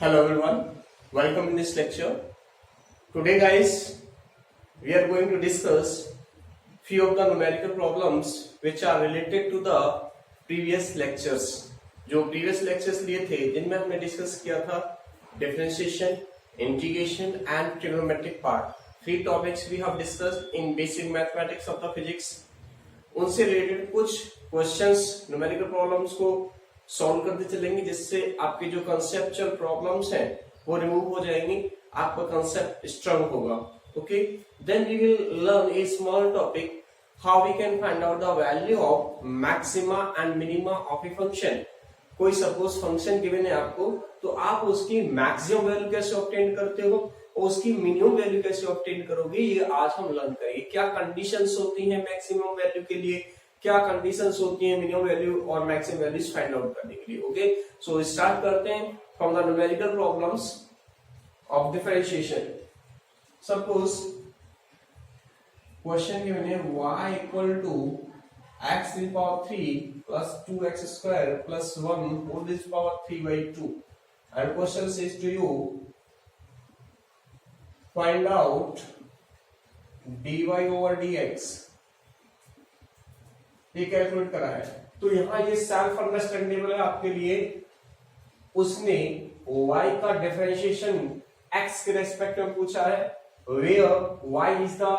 Hello everyone, welcome in this lecture. Today guys, we are going to discuss few of the numerical problems which are related to the previous lectures. जो previous lectures लिए थे जिनमें हमने discuss किया था differentiation, integration and trigonometric part. Three topics we have discussed in basic mathematics of the physics. उनसे related कुछ questions numerical problems को सॉल्व करते चलेंगे जिससे आपके जो कंसेप्चुअल प्रॉब्लम्स हैं वो रिमूव हो जाएंगी, आपका कंसेप्ट स्ट्रांग होगा. Okay, then we will learn a small topic how we can find out the value of maxima and minima of a function. कोई सपोज फंक्शन गिवन है आपको, तो आप उसकी मैक्सिमम वैल्यू कैसे ऑब्टेन करते हो और उसकी मिनिमम वैल्यू कैसे ऑब्टेन करोगे, ये आज हम लर्न करेंगे. क्या कंडीशंस होती हैं मैक्सिमम वैल्यू के लिए, क्या कंडीशंस होती हैं मिनिमम वैल्यू और मैक्सिमम वैल्यूज फाइंड आउट करने के लिए. ओके, सो स्टार्ट करते हैं from the numerical problems of differentiation. Suppose question given है y equal to x to the power 3 plus 2x square plus 1 whole to the power 3 by 2, and question says to you find out dy over dx. ये calculate करा है, तो यहाँ ये self understandable है आपके लिए. उसने y का डिफरेंशिएशन x के रेस्पेक्ट में पूछा है, where y is the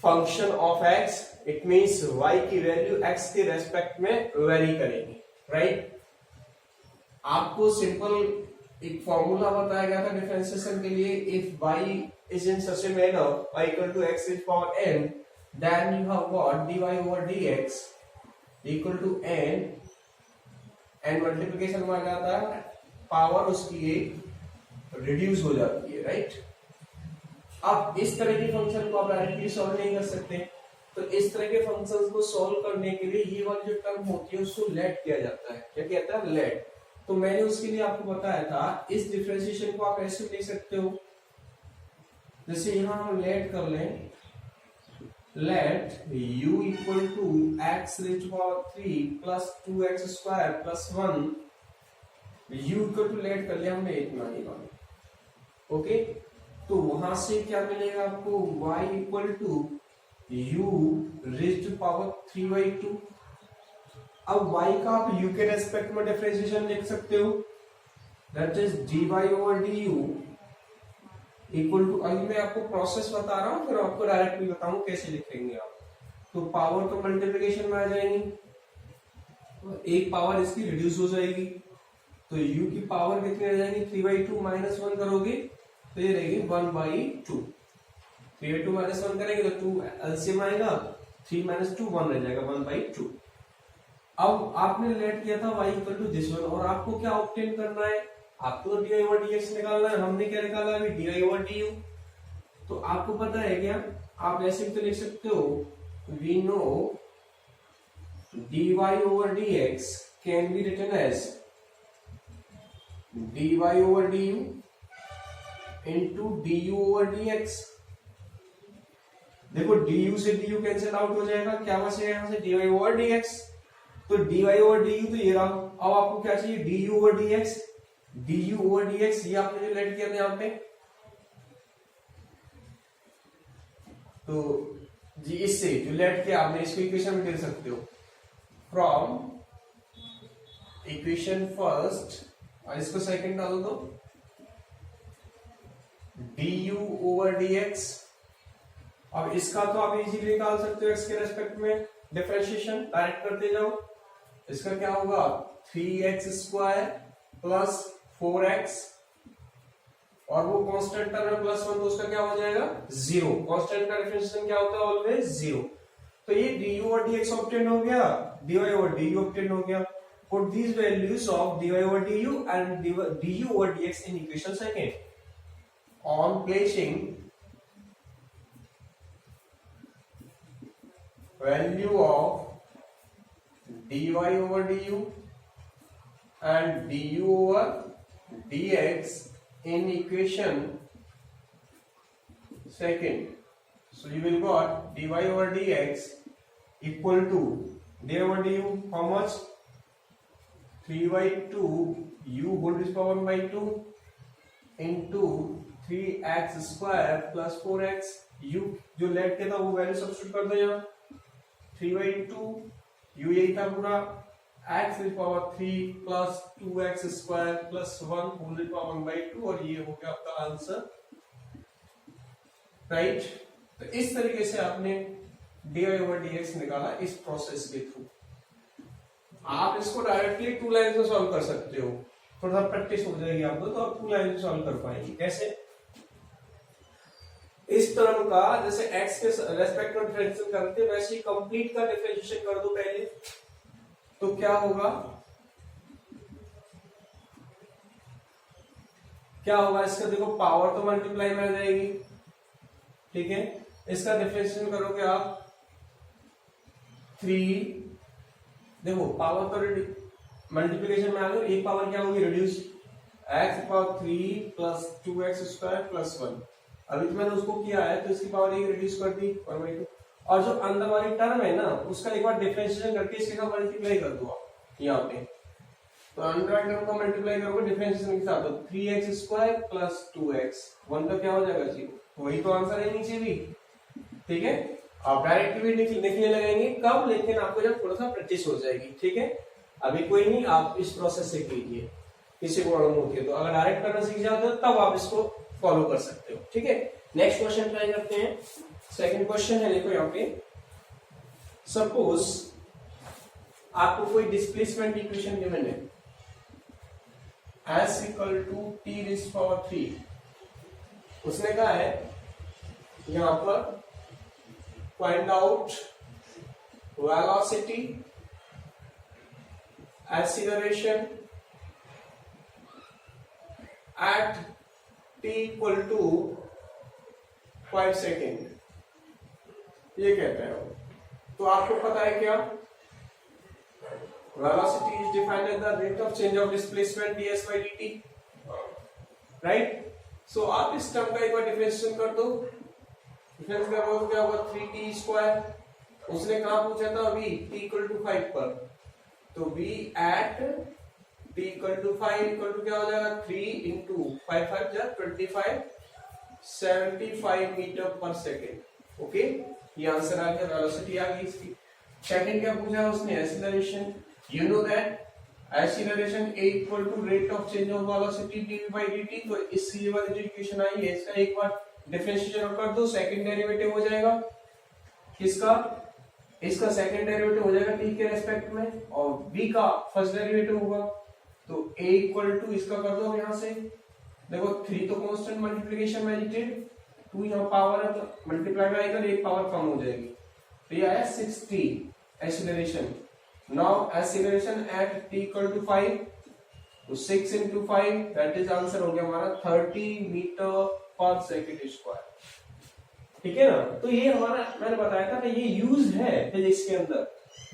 function of x, it means y की वैल्यू x के रेस्पेक्ट में वेरी करेगी. राइट, आपको सिंपल एक फॉर्मूला बताया गया था डिफरेंशिएशन के लिए. If y is in such a manner y equal to x is power n, then you have got dy over dx equal to n, and multiplication में आ जाता है पावर उसकी एक रिड्यूस हो जाती है. राइट, अब इस तरह के फंक्शन को आप डायरेक्टली सॉल्व नहीं कर सकते, तो इस तरह के फंक्शंस को सॉल्व करने के लिए ये वाली जो टर्म होती है उसको लेट किया जाता है. क्या कहता है? लेट. तो मैंने उसके लिए आपको बताया था इस डिफरेंशिएशन को आप ऐसे लिख सकते हो, जैसे यहां हम लेट कर लें, let u equal to x raised to power 3 plus 2x square plus 1, u equal to let कर लिया हमने इतना ही बार. ओके, तो वहां से क्या मिलेगा आपको? y equal to u raised to power 3 by 2. अब y का आप u के रेस्पेक्ट में डिफरेंशिएशन लिख सकते हो, that is dy over du equal to, अभी मैं आपको प्रोसेस बता रहा हूँ, फिर आपको डायरेक्टली बताऊं कैसे लिखेंगे आप. तो पावर तो मल्टीप्लिकेशन में आ जाएंगी, एक पावर इसकी रिड्यूस हो जाएगी, तो u की पावर कितनी रह जाएगी? 3 by 2 माइनस 1 करोगे तो ये रहेगी 1 by 2. 3 by 2 माइनस 1 करेंगे तो 2 एलसीएम आएगा, 3 माइनस 2 1 रह जाएगा, 1 by 2. अब आपने लेट किया था y equal to this one, और आपको क्या ऑब्टेन करना है? आपको तो dy over dx निकालना है. हमने क्या निकाला अभी? dy over du. तो आपको पता है क्या, आप ऐसे भी तो लिख सकते हो, we know dy over dx can be written as dy over du into du over dx. देखो du से du कैंसिल आउट हो जाएगा, क्या बचेगा यहाँ से? dy over dx. तो dy over du तो ये रहा. अब आपको क्या चाहिए? du over dx. du over dx ये आपने जो लेट किया था यहाँ पे, तो जी इससे जो लेट किया आपने इसको इक्वेशन में लिख सकते हो. फ्रॉम इक्वेशन फर्स्ट, और इसको सेकंड डाल दो, du over dx. अब इसका तो आप इजीली निकाल सकते हो x के रेस्पेक्ट में डिफरेंशिएशन, डायरेक्ट करते जाओ. इसका क्या होगा? 3x स्क्वायर प्लस 4x, और वो कांस्टेंट टर्म है प्लस 1, तो उसका क्या हो जाएगा? 0. कांस्टेंट का डिफरेंशिएशन क्या होता है? ऑलवेज 0. तो ये du over dx ऑब्टेन हो गया, dy over du ऑब्टेन हो गया. Put these values of dy over du and du over dx in equation second. On placing value of dy over du and du over dx in equation second, so you will got dy over dx equal to dy over du how much? 3/2 u whole raise power 1/2 into 3x square plus 4x u जो let के था वो value substitute कर दो यहाँ 3/2 u यही था पूरा x raise power 3 plus 2x square plus 1 whole raise power 1/2 और ये हो गया आपका आंसर राइट। तो इस तरीके से आपने dy/dx निकाला इस प्रोसेस के थ्रू। आप इसको डायरेक्टली 2 लाइन में सॉल्व कर सकते हो, थोड़ा सा प्रैक्टिस हो जाएगी आपको तो आप 2 लाइन में सॉल्व कर पाएंगे। कैसे? इस टर्म का जैसे x के रेस्पेक्ट में डिफरेंशिएट करते हैं वैसे ही कंप्लीट का डिफरेंशिएशन कर दो पहले, तो क्या होगा इसका देखो पावर तो मल्टीप्लाई में आ जाएगी, ठीक है। इसका डिफरेंशिएशन करोगे आप 3, देखो पावर तो मल्टीप्लिकेशन में आ गई, एक पावर क्या होगी reduce x power 3 plus 2x square plus 1। अभी तो मैंने उसको किया है तो इसकी पावर एक रिड्यूस कर दी 1/2 और जो अंदर वाली टर्म है ना उसका एक बार डिफरेंशिएशन करके इसके साथ मल्टीप्लाई कर दो आप यहाँ पे, तो अंदर वाली टर्म को मल्टीप्लाई करोगे डिफरेंशिएशन के साथ तो 3x स्क्वायर प्लस 2x 1 तो क्या हो जाएगा 0, वही तो आंसर है नीचे भी, ठीक है। आप डायरेक्ट भी लिखने लगेंगे कब, लेकिन आपको जब थोड़ा सा प्रैक्टिस हो जाएगी, ठीक है। अभी कोई नहीं, आप इस प्रोसेस से कीजिए, किसी को प्रॉब्लम होती है तो अगर डायरेक्ट करना सीख जाते हो तब आप इसको फॉलो कर सकते हो, ठीक है। नेक्स्ट क्वेश्चन ट्राई करते हैं। सेकंड क्वेश्चन है, देखो यहाँ पे सपोज आपको कोई डिस्प्लेसमेंट इक्वेशन गिवन है s equal to t raise power 3। उसने कहा है यहां पर find out velocity, acceleration at t equal to 5 second, ये कहते हैं। तो आपको पता है क्या, velocity is defined as the rate of change of displacement ds by dt, right. So आप इस टर्म का एक बार डिफरेंशिएशन कर दो, डिफरेंस क्या होगा 3t स्क्वायर। उसने कहा पूछा था अभी t इक्वल टू 5 पर, तो v at t equal to 5 equal to क्या हो जाएगा 3 इंटू 5 5 जा 25 75 मीटर पर सेकेंड। ओके, ये आंसर आ गया, वेलोसिटी आ गई इसकी। सेकंड क्या पूछा उसने, acceleration. You know that acceleration a equal to rate of change of velocity dv by dt। तो इससे ये वाली इक्वेशन आई है, इसका एक बार डिफरेंशिएशन कर दो, सेकंड डेरिवेटिव हो जाएगा किसका, इसका सेकंड डेरिवेटिव हो जाएगा t के रेस्पेक्ट में और v का फर्स्ट डेरिवेटिव होगा। तो a इक्वल टू इसका कर दो यहां से, देखो 3 तो कांस्टेंट मल्टीप्लिकेशन में एडिटेड, 2 यहां पावर है तो मल्टीप्लाई में आएगा, एक पावर कम हो जाएगी। तो ये है 60 acceleration. Now acceleration at t equal to 5, तो 6 into 5 दैट इज आंसर हो गया हमारा 30 मीटर पर सेकंड स्क्वायर, ठीक है ना। तो ये हमारा मैंने बताया था कि ये यूज है फिजिक्स के अंदर।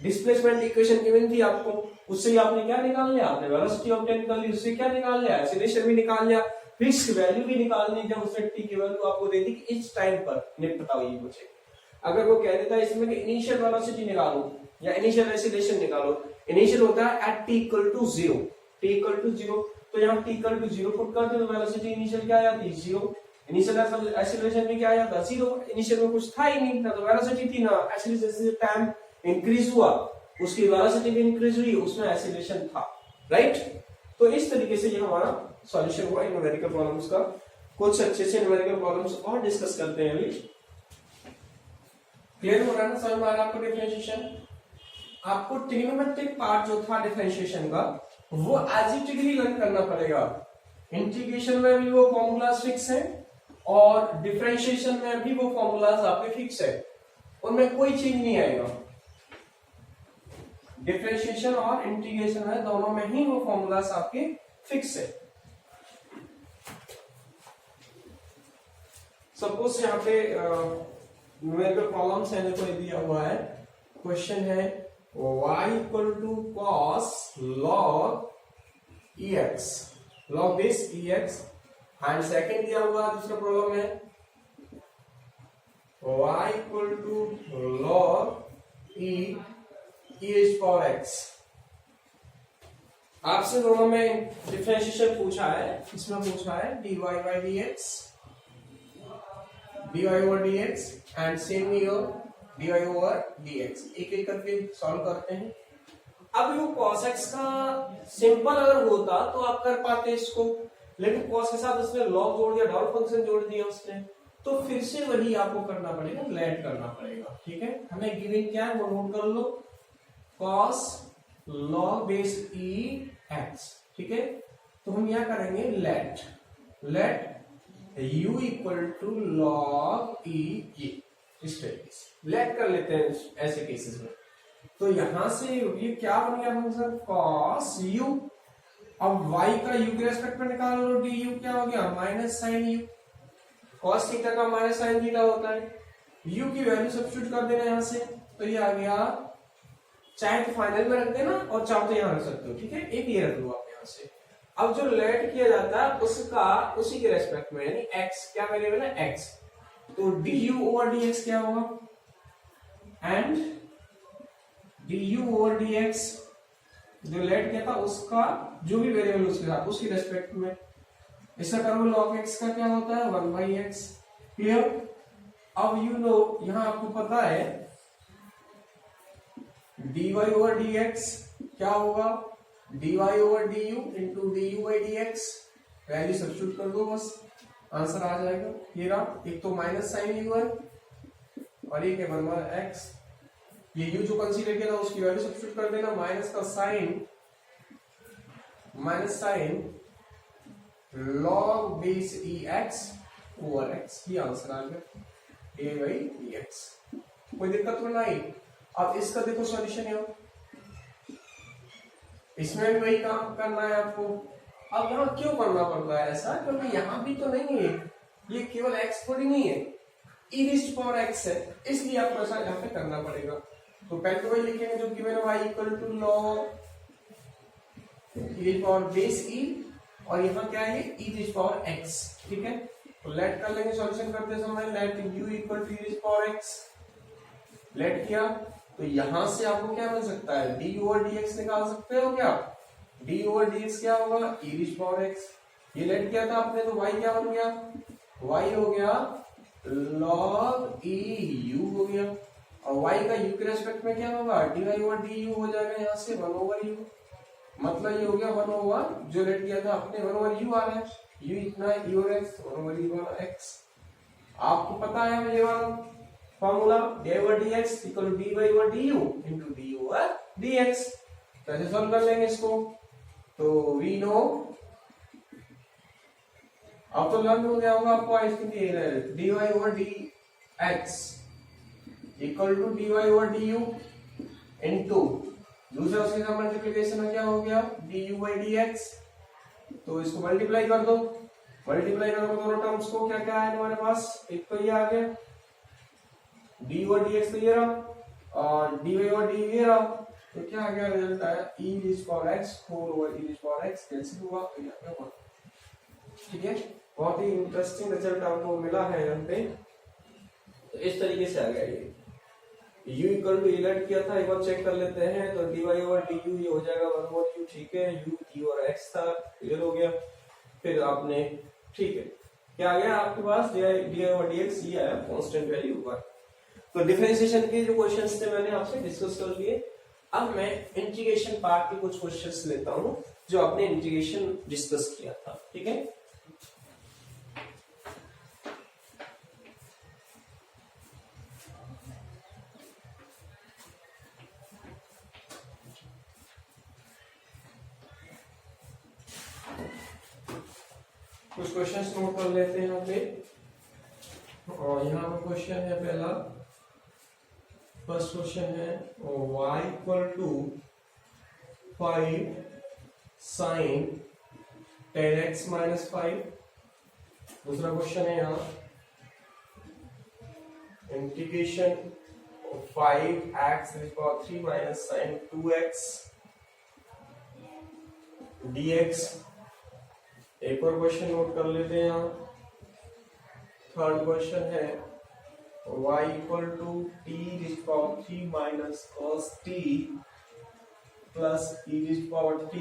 डिस्प्लेसमेंट इक्वेशन गिवन थी आपको, उससे ही आपने क्या निकाल लिया, आपने वेलोसिटी ऑब्टेन कर ली, उससे क्या निकाल लिया, एक्सीलरेशन भी निकाल लिया, फिक्स्ड वैल्यू भी निकाल ली जब उसने t की वैल्यू आपको दे दी कि इस टाइम पर बताओ ये मुझे। अगर वो कह देता है इसमें कि इनिशियल वेलोसिटी निकालो या इनिशियल एक्सीलरेशन निकालो, इनिशियल होता है at t equal to 0, t equal to 0, तो यहाँ t इक्वल टू 0 पुट कर दे तो वेलोसिटी इनिशियल क्या आ जाती है 0, इनिशियल एक्सीलरेशन में क्या आ जाता है 0, इनिशियल में कुछ था ही नहीं, ना तो वेलोसिटी थी ना एक्सीलरेशन। जैसे टाइम इंक्रीज हुआ उसकी वेलोसिटी भी इंक्रीज हुई, उसमें एक्सीलरेशन था, राइट। तो इस तरीके से ये हमारा सॉल्यूशन हुआ न्यूमेरिकल प्रॉब्लम्स का। कुछ अच्छे से न्यूमेरिकल प्रॉब्लम्स और डिस्कस करते हैं अभी। क्लियर हो रहा है ना, समझ में आ रहा है आपको डिफरेंशिएशन। आपको ट्रिग्नोमेट्रिक पार्ट जो था डिफरेंशिएशन का वो एजिटिकली लर्न करना पड़ेगा। इंटीग्रेशन में भी वो फॉर्मूलाज फिक्स है और डिफरेंशिएशन में भी वो फॉर्मूलाज आपके फिक्स है, उनमें कोई चेंज नहीं आएगा। डिफरेंशिएशन और इंटीग्रेशन है दोनों में ही वो फॉर्मूलाज आपके फिक्स है। सपोज यहाँ पे न्यूमेरिकल प्रॉब्लम्स है, देखो ये दिया हुआ है, क्वेश्चन है y equal to cos log ex, log this ex, and second दिया हुआ दूसरा प्रॉब्लम है y equal to log e e is power x। आपसे दोनों में डिफरेंशिएशन पूछा है, इसमें पूछा है dy by dx, dy over dx and same here dy over dx। एक एक करके सॉल्व करते हैं। अब वो cos x का सिंपल अगर होता तो आप कर पाते इसको, लेकिन cos के साथ उसने log जोड़ दिया, डॉट फंक्शन जोड़ दिया उसने, तो फिर से वही आपको करना पड़ेगा, लेट करना पड़ेगा। ठीक है, हमें गिवन क्या है वो नोट कर लो, cos log base e x। ठीक है, तो हम क्या करेंगे, let u equal to log e ये इस तरीके से लेट कर लेते हैं ऐसे केसेस में। तो यहां से ये क्या बन गया फंक्शन cos u, अब y का u के रेस्पेक्ट में निकाल लो, du क्या हो गया minus sine u, cos theta का माइनस साइन थीटा होता है, u की वैल्यू सब्स्टिट्यूट कर देना यहां से, तो ये आ गया, चाहे तो फाइनल में रख देना और चाहे तो यहां रख सकते हो। ठीक है, एक ये रख लो आप यहां से। अब जो लेट किया जाता है उसका उसी के रेस्पेक्ट में, यानी x क्या वेरिएबल है x, तो du ओवर dx क्या होगा, एंड du ओवर dx जो लेट किया था उसका जो भी वेरिएबल उसके साथ उसकी रेस्पेक्ट में, इसका कर्म log x का क्या होता है 1/x। क्लियर। अब यू नो यहां आपको पता है dy ओवर dx क्या होगा, dy over du into du by dx, value substitute कर दो बस, आंसर आ जाएगा। ये रहा, एक तो माइनस साइन u है और एक है 1/x, ये u जो कंसीडर किया था उसकी वैल्यू सब्स्टिट्यूट कर देना, minus sine log base e x over x, ये आंसर आ गया a बाई dx। कोई दिक्कत तो नहीं। अब इसका देखो सॉल्यूशन है, इसमें भी वही काम करना है आपको। अब यहाँ क्यों करना पड़ता है ऐसा, क्योंकि यहाँ भी तो नहीं है, ये केवल x थोड़ी नहीं है, e रेज़्ड पावर x है, इसलिए आपको ऐसा यहाँ पे करना पड़ेगा। तो पहले तो वही लिखेंगे जो गिवन है y equal to log e raised power base e, और यहाँ क्या है e रेज़्ड पावर x। ठीक है, तो लेट कर लेंगे सॉल्यूशन करते समय, let u equal to e raised power x, let किया तो यहां से आपको क्या मिल सकता है, d ओवर dx निकाल सकते हो क्या, d ओवर dx क्या होगा e रेज़्ड पावर x, ये लेट किया था आपने, तो y क्या बन गया, y हो गया log e u हो गया, और y का u के रेस्पेक्ट में क्या होगा dy ओवर du हो जाएगा, यहाँ से 1 ओवर u, मतलब ये हो गया 1 ओवर, जो लेट किया था आपने 1 ओवर u आ रहा है, u इतना है e over x, 1 over u वाला x। आपको पता है ये वाला formula, dy over dx equal to dy over du into du over dx। कैसे सॉल्व कर लेंगे इसको, तो वी नो, अब तो लर्न हो गया होगा आपको, I think dy over dx equal to dy over du into दूसरा उसके साथ मल्टीप्लिकेशन में क्या हो गया du बाई dx, तो इसको मल्टीप्लाई कर दो, मल्टीप्लाई करो दोनों टर्म्स को, क्या क्या है तुम्हारे पास, एक तो ये आ गया d ओवर dx तो ये रहा, और dy ओवर du ये रहा, तो क्या आ गया रिजल्ट आया e raised power x whole over e raised power x cancel हुआ, तो ये आ गया 1। ठीक है, बहुत ही इंटरेस्टिंग रिजल्ट आपको मिला है यहाँ पे। तो इस तरीके से आ गया ये u इक्वल टू लेट किया था, एक बार चेक कर लेते हैं, तो dy ओवर du ये हो जाएगा 1 ओवर u। ठीक है, u e और x था, क्लियर हो गया। फिर आपने, ठीक है, क्या आ गया आपके पास dy ओवर dx, ये आया कांस्टेंट वैल्यू पर। तो डिफरेंशिएशन के जो क्वेश्चंस थे मैंने आपसे डिस्कस कर लिए। अब मैं इंटीग्रेशन पार्ट के कुछ क्वेश्चंस लेता हूं जो आपने इंटीग्रेशन डिस्कस किया था। ठीक है, कुछ क्वेश्चंस नोट कर लेते हैं यहाँ पे, और यहाँ पे क्वेश्चन है पहला, फर्स्ट क्वेश्चन है y equal to 5 sine 10x minus 5। दूसरा क्वेश्चन है यहाँ integration 5x to the power 3 minus sine 2x dx। एक और क्वेश्चन नोट कर लेते हैं यहाँ, थर्ड क्वेश्चन है y equal to t raised power 3 minus cos t plus e raised power t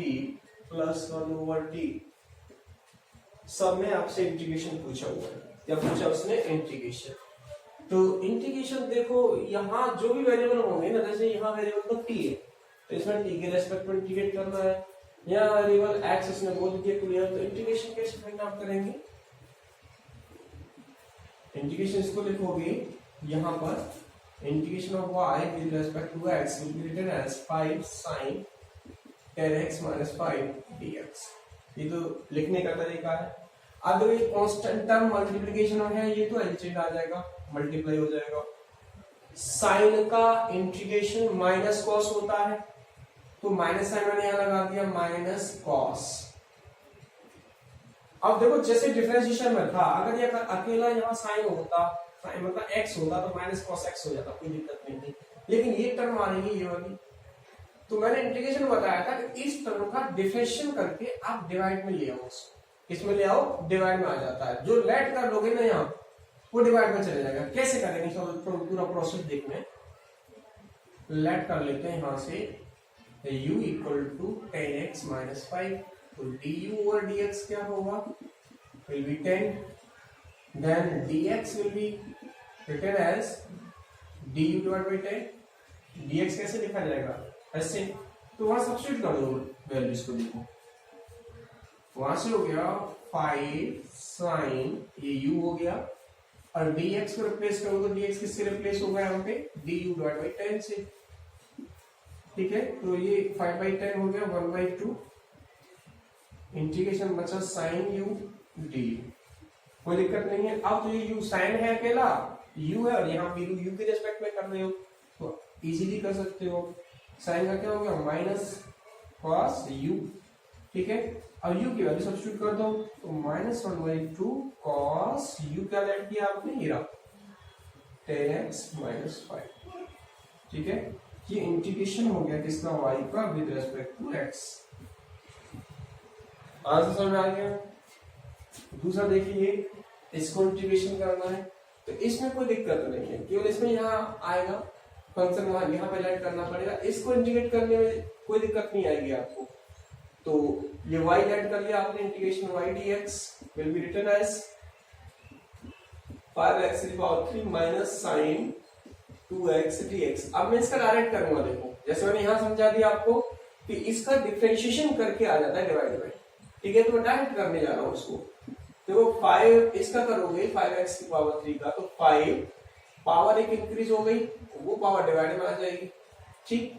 plus 1/t। सब में आपसे इंटीग्रेशन पूछा हुआ है, क्या पूछा उसने? इंटीग्रेशन। तो इंटीग्रेशन देखो, यहाँ जो भी वेरिएबल होंगे ना, जैसे यहाँ वेरिएबल तो t है, तो इसमें t के रेस्पेक्ट में इंटीग्रेट करना है। यहाँ वेरिएबल x इसने बोल दिया क्लियर, तो इंटीग्रेशन कैसे फाइंड आउट करेंगे? इंटीग्रेशन इसको लिखोगे यहाँ पर, integration of y with respect to x will be written as 5 sin 10x - 5 dx। ये तो लिखने का तरीका है। अब देखो ये कांस्टेंट टर्म मल्टीप्लिकेशन है, ये तो एलसीएम आ जाएगा, मल्टीप्लाई हो जाएगा। साइन का इंटीग्रेशन माइनस कॉस होता है, तो माइनस साइन मैंने यहां लगा दिया, माइनस कॉस। अब देखो जैसे डिफरेंशिएशन में था, अगर ये अकेला यहाँ साइन होता, साइन मतलब एक्स होता, तो माइनस कॉस एक्स हो जाता, कोई दिक्कत नहीं थी। लेकिन ये टर्म आ रही है ये वाली, तो मैंने इंटीग्रेशन बताया था कि इस टर्म का डिफरेंशिएशन करके आप डिवाइड में ले आओ उसको। किसमें ले आओ? डिवाइड में आ जाता है। जो लेट कर लोगे ना यहाँ, वो डिवाइड में चले जाएगा। कैसे करेंगे पूरा प्रोसेस देखने, लेट कर लेते हैं यहां से, u इक्वल टू 10x - 5, तो du ओवर dx क्या होगा? Will be 10, then dx will be written as du divide by 10। dx कैसे लिखा जाएगा? ऐसे, तो वहां सब्स्टिट्यूट कर दो वैल्यूज को। देखो वहां से हो गया 5 sin, ये u हो गया, और dx को रिप्लेस करो तो dx किससे रिप्लेस होगा यहाँ पे? du डिवाइड बाय 10 से। ठीक है, तो ये 5/10 हो गया 1/2, इंटीग्रेशन बचा sin u du। कोई दिक्कत नहीं है। अब तो ये u sin है अकेला, u है, और यहाँ पे u के रिस्पेक्ट में कर रहे हो तो इजीली कर सकते हो। sin का क्या हो गया? Minus cos u। ठीक है, अब u की वैल्यू सब्स्टिट्यूट कर दो, तो -1/2 cos u क्या लेट किया आपने? ये रहा 10x - 5। ठीक है, ये इंटीग्रेशन हो गया किसका? y का with respect to x। Answer समझ में आ गया? दूसरा देखिए, इसको इंटीग्रेशन करना है, तो इसमें कोई दिक्कत नहीं है, केवल इसमें यहाँ आएगा फंक्शन, वहां यहाँ पे ऐड करना पड़ेगा। इसको इंटीग्रेट करने में कोई दिक्कत नहीं आएगी आपको। तो ये y ऐड कर लिया आपने, integration y dx will be written as 5x³ minus sin 2x dx। अब मैं इसका डायरेक्ट करूंगा। देखो जैसे मैंने यहां समझा दिया आपको कि इसका डिफरेंशिएशन करके आ जाता है डिवाइड बाय। ठीक है, तो मैं डायरेक्ट करने जा रहा हूं उसको। देखो 5 इसका करोगे 5x³ का, तो 5 पावर एक इंक्रीज हो गई, वो पावर डिवाइड में आ जाएगी। ठीक,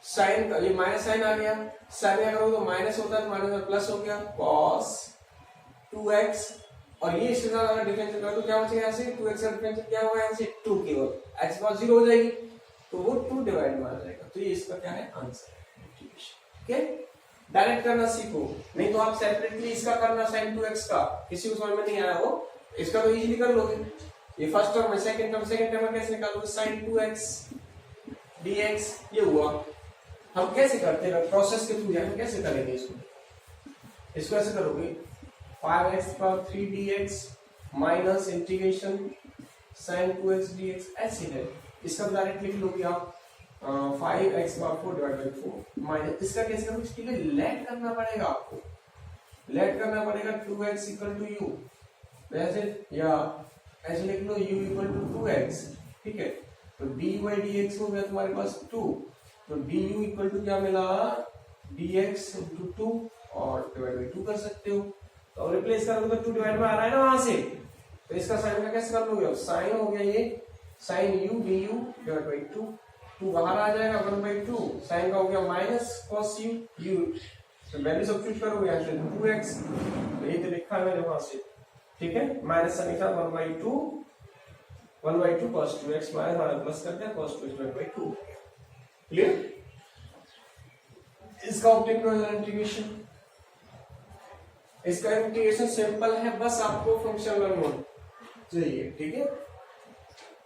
साइन का ये माइनस साइन आ गया, साइन का करोगे तो माइनस होता है, माइनस में प्लस हो गया cos 2x, और ये इसके साथ अगर डिफरेंशिएट करो तो क्या बचेगा? यहाँ से 2x का डिफरेंशिएट क्या होगा? यहाँ से 2 केवल x पावर 0 हो जाएगी, तो वो 2 डिवाइड में आ जाएगा। तो ये इसका क्या है? आंसर है इंटीग्रेशन। ओके, डायरेक्ट करना सीखो, नहीं तो आप सेपरेटली इसका करना sin 2x का, किसी को समझ में नहीं आया हो, इसका तो इजीली कर लोगे। ये फर्स्ट टर्म है, सेकंड टर्म में कैसे निकालोगे? sin 2x dx ये हुआ। हम कैसे करते हैं? प्रोसेस के थ्रू हम कैसे करेंगे इसको? इसको ऐसे करोगे 5x³ dx minus integration sin 2x dx, ऐसे है। इसका डायरेक्ट लिख लोगे आप 5x² डिवाइड बाय 4 माइनस, इसका कैसे करोगे? ठीक है, लेट करना पड़ेगा आपको, लेट करना पड़ेगा 2x = u, वैसे या ऐसे लिख लो u = 2x। ठीक है, तो dy/dx हो गया तुम्हारे पास 2, तो du = क्या मिला? dx × 2 और डिवाइड बाय 2 कर सकते हो। तो रिप्लेस करोगे तो 2 डिवाइड में आ रहा है ना वहां से, तो इसका साइन का कैसे कर लोगे? साइन हो गया ये sin u du divide bye 2, 2 बाहर आ जाएगा 1/2, साइन का हो गया माइनस cos u, तो वैल्यू सब्स्टिट्यूट करोगे यहाँ से 2x, तो ये तो लिखा है मैंने वहां से। ठीक है, माइनस साइन का 1/2 cos 2x माइनस प्लस करते हैं cos 2x divide by 2। Clear? इसका ऑप्टिक इंटीग्रेशन, इसका इंटीग्रेशन सिंपल है, बस आपको फंक्शन लर्न होना चाहिए। ठीक है,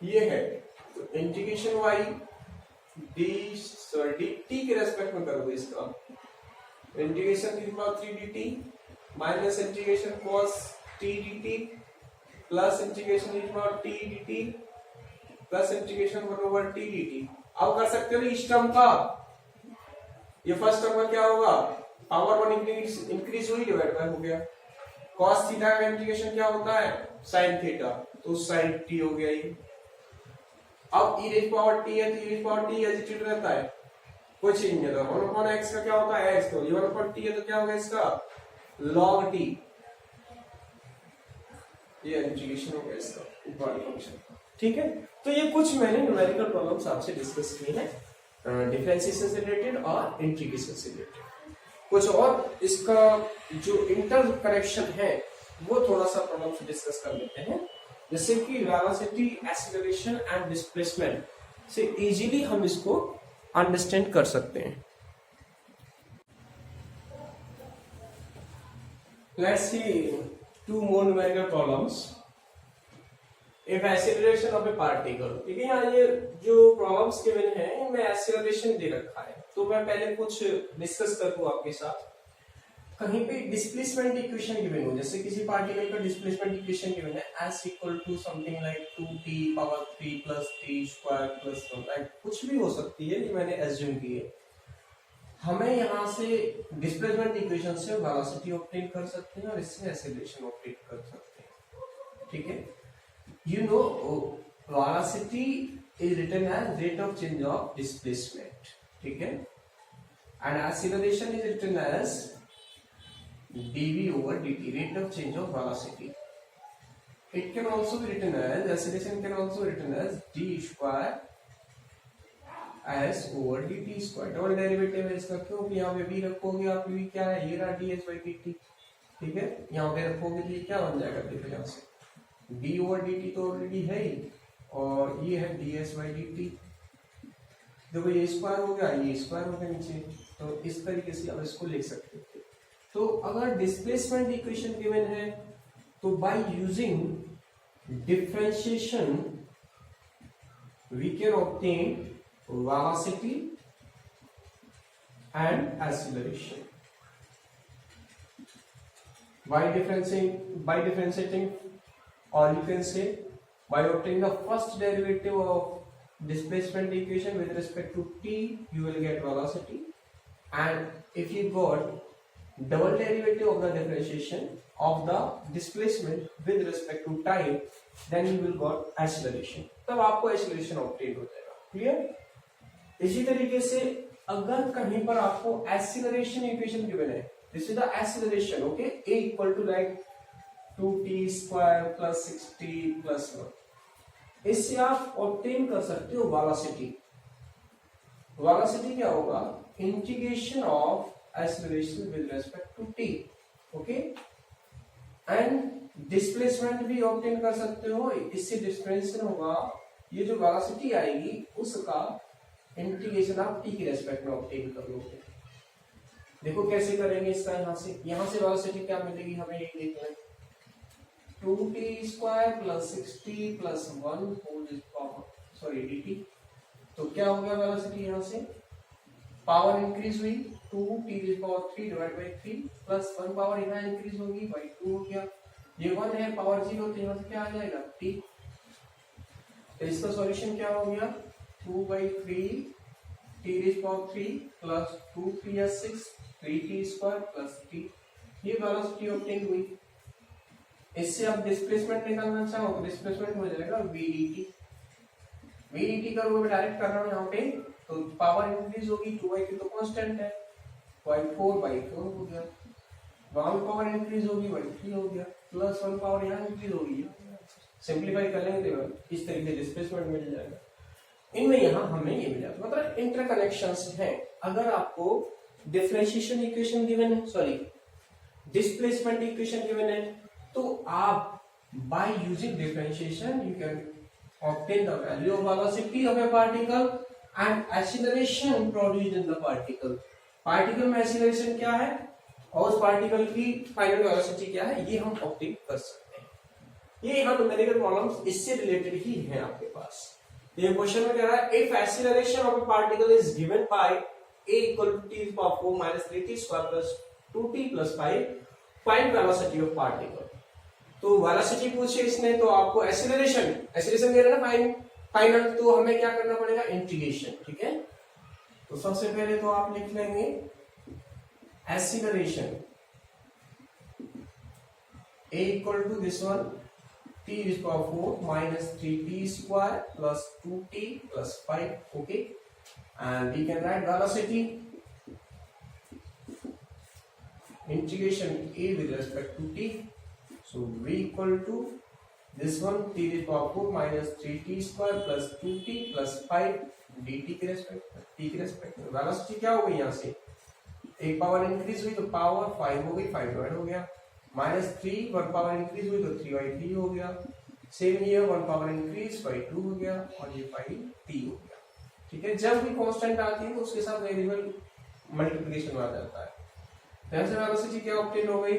ये है तो इंटीग्रेशन y dt के रेस्पेक्ट में करोगे इसका, integration 3 dt minus integration cos t dt plus integration t dt plus integration 1/t dt। अब कर सकते हो इस टर्म का, ये फर्स्ट टर्म का क्या होगा? पावर 1 इंक्रीज हुई डिवाइड बाय हो गया। cos थीटा का इंटीग्रेशन क्या होता है sin थीटा, तो sin t हो गया ये। अब e रेज़ पावर t है तो e raise power t as it is रहता है, कोई चेंज नहीं होता। 1/x का क्या होता है x, तो ये 1/t है तो क्या होगा इसका log t, ये इंटीग्रेशन हो गया इसका ऊपर फंक्शन। ठीक है, तो ये कुछ मैंने न्यूमेरिकल प्रॉब्लम्स आपसे डिस्कस किए हैं डिफरेंशिएशन से रिलेटेड और इंटीग्रेशन से रिलेटेड। कुछ और इसका जो इंटर कनेक्शन है वो थोड़ा सा प्रॉब्लम्स डिस्कस कर लेते हैं, जैसे कि वेलोसिटी, एक्सीलरेशन एंड डिस्प्लेसमेंट से इजीली हम इसको अंडरस्टैंड कर सकते हैं। Let's see two more numerical problems. If acceleration of a particle, ठीक है, यहाँ ये जो प्रॉब्लम्स गिवन है इनमें एक्सेलरेशन दे रखा है, तो मैं पहले कुछ डिस्कस करूँ आपके साथ। कहीं पे डिस्प्लेसमेंट इक्वेशन गिवन हो, जैसे किसी पार्टिकल का डिस्प्लेसमेंट इक्वेशन गिवन है s equal to something like 2t power 3 plus t square plus 1, like कुछ भी हो सकती है, ये मैंने एज्यूम की है। हमें यहाँ से डिस्प्लेसमेंट इक्वेशन से वेलोसिटी ऑब्टेन कर सकते हैं और इससे एक्सेलरेशन ऑब्टेन कर सकते हैं। ठीक है, you know velocity is written as rate of change of displacement, ठीक है, and acceleration is written as dv over dt, rate of change of velocity. It can also be written as, acceleration can also be written as d square s over dt square। Double derivative है इसका, क्योंकि यहाँ पे v रखोगे आप, v क्या है, ये रहा ds by dt, ठीक है, यहाँ पे रखोगे तो ये क्या बन जाएगा, देखो यहाँ से d over dt तो ऑलरेडी है ही, और ये है ds by dt, देखो ये स्क्वायर हो गया, ये स्क्वायर हो गया नीचे, तो इस तरीके से आप इसको लिख सकते हो। तो अगर डिस्प्लेसमेंट इक्वेशन गिवन है तो by using differentiation we can obtain velocity and acceleration. By differentiating, और you can say by obtaining the first derivative of displacement equation with respect to t, you will get velocity, and if you got double derivative of the differentiation of the displacement with respect to time, then you will got acceleration, तब आपको acceleration obtain हो जाएगा। Clear? इसी तरीके से अगर कहीं पर आपको acceleration equation given है, this is the acceleration, okay, a equal to like 2t square plus 6t plus 1, इससे आप obtain कर सकते हो velocity। velocity क्या होगा, integration of acceleration with respect to t, okay, and displacement भी obtain कर सकते हो, इससे डिस्प्लेसमेंट होगा, ये जो वेलोसिटी आएगी उसका इंटीग्रेशन आप t के रेस्पेक्ट में obtain कर लोगे। देखो कैसे करेंगे इसका, यहाँ से वेलोसिटी क्या मिलेगी हमें, ये देखना है, 2t square plus 6t plus 1 whole power sorry dt, तो क्या हो गया वेलोसिटी, यहाँ से पावर इंक्रीज हुई 2t की पावर 3 डिवाइड बाय 3 प्लस 1 पावर यहाँ इंक्रीज होगी बाय 2 हो गया, ये 1 है पावर 0, तो यहाँ से क्या आ जाएगा t, तो इसका सॉल्यूशन क्या हो गया 2 by 3 t की पावर 3 प्लस 2 3 या 6 3t स्क्वायर प्लस t, ये वेलोसिटी ऑब्टेन हुई। इससे आप डिस्प्लेसमेंट निकालना चाहो तो डिस्प्लेसमेंट हो जाएगा vdt का रूप डायरेक्ट कर रहा हूँ यहाँ पे, तो पावर इंक्रीज होगी 2/3 तो कांस्टेंट है, 4/4 हो गया, 1 पावर इंक्रीज होगी 3 हो गया, प्लस 1 पावर यहाँ इंक्रीज होगी, सिंपलीफाई कर लेंगे तो इस तरीके से डिस्प्लेसमेंट मिल जाएगा। इनमें यहाँ हमें ये मिल जाता है, मतलब इंटरकनेक्शंस हैं। अगर आपको डिफरेंशिएशन इक्वेशन गिवन है, सॉरी डिस्प्लेसमेंट इक्वेशन गिवन है, तो आप bye using differentiation you can obtain the value of velocity of a particle and acceleration produced in the particle। Particle में एक्सीलरेशन क्या है और उस पार्टिकल की फाइनल वेलोसिटी क्या है, ये हम ऑब्टेन कर सकते हैं। ये यहाँ न्यूमेरिकल प्रॉब्लम्स इससे रिलेटेड ही हैं आपके पास। ये क्वेश्चन में कह रहा है if acceleration of a particle is given by a equal to t power 4 minus 3t square plus 2t plus 5, find velocity of particle। तो वेलोसिटी पूछे इसने, तो आपको एक्सीलरेशन दे रहा है ना फाइनल, तो हमें क्या करना पड़ेगा, इंटीग्रेशन, ठीक है। तो सबसे पहले तो आप लिख लेंगे acceleration a equal to this one t is power 4 minus 3t square plus 2t plus 5. Okay, and we can write velocity integration a with respect to t. So v equal to this one t is power 4 minus 3t square plus 2t plus 5 dt के respect t के respect में velocity क्या हो गई यहाँ से एक power increase हुई तो पावर 5 हो गई, 5 डिवाइड हो गया, माइनस 3 वन पावर इंक्रीज हुई तो 3/3 हो गया, सेम ये वन पावर इंक्रीज बाई 2 हो गया और ये बाई t हो गया. ठीक है, जब भी कांस्टेंट आती है तो उसके साथ वेरिएबल मल्टीप्लिकेशन आ जाता है. तो यहाँ से वेलोसिटी क्या ऑब्टेन हो गई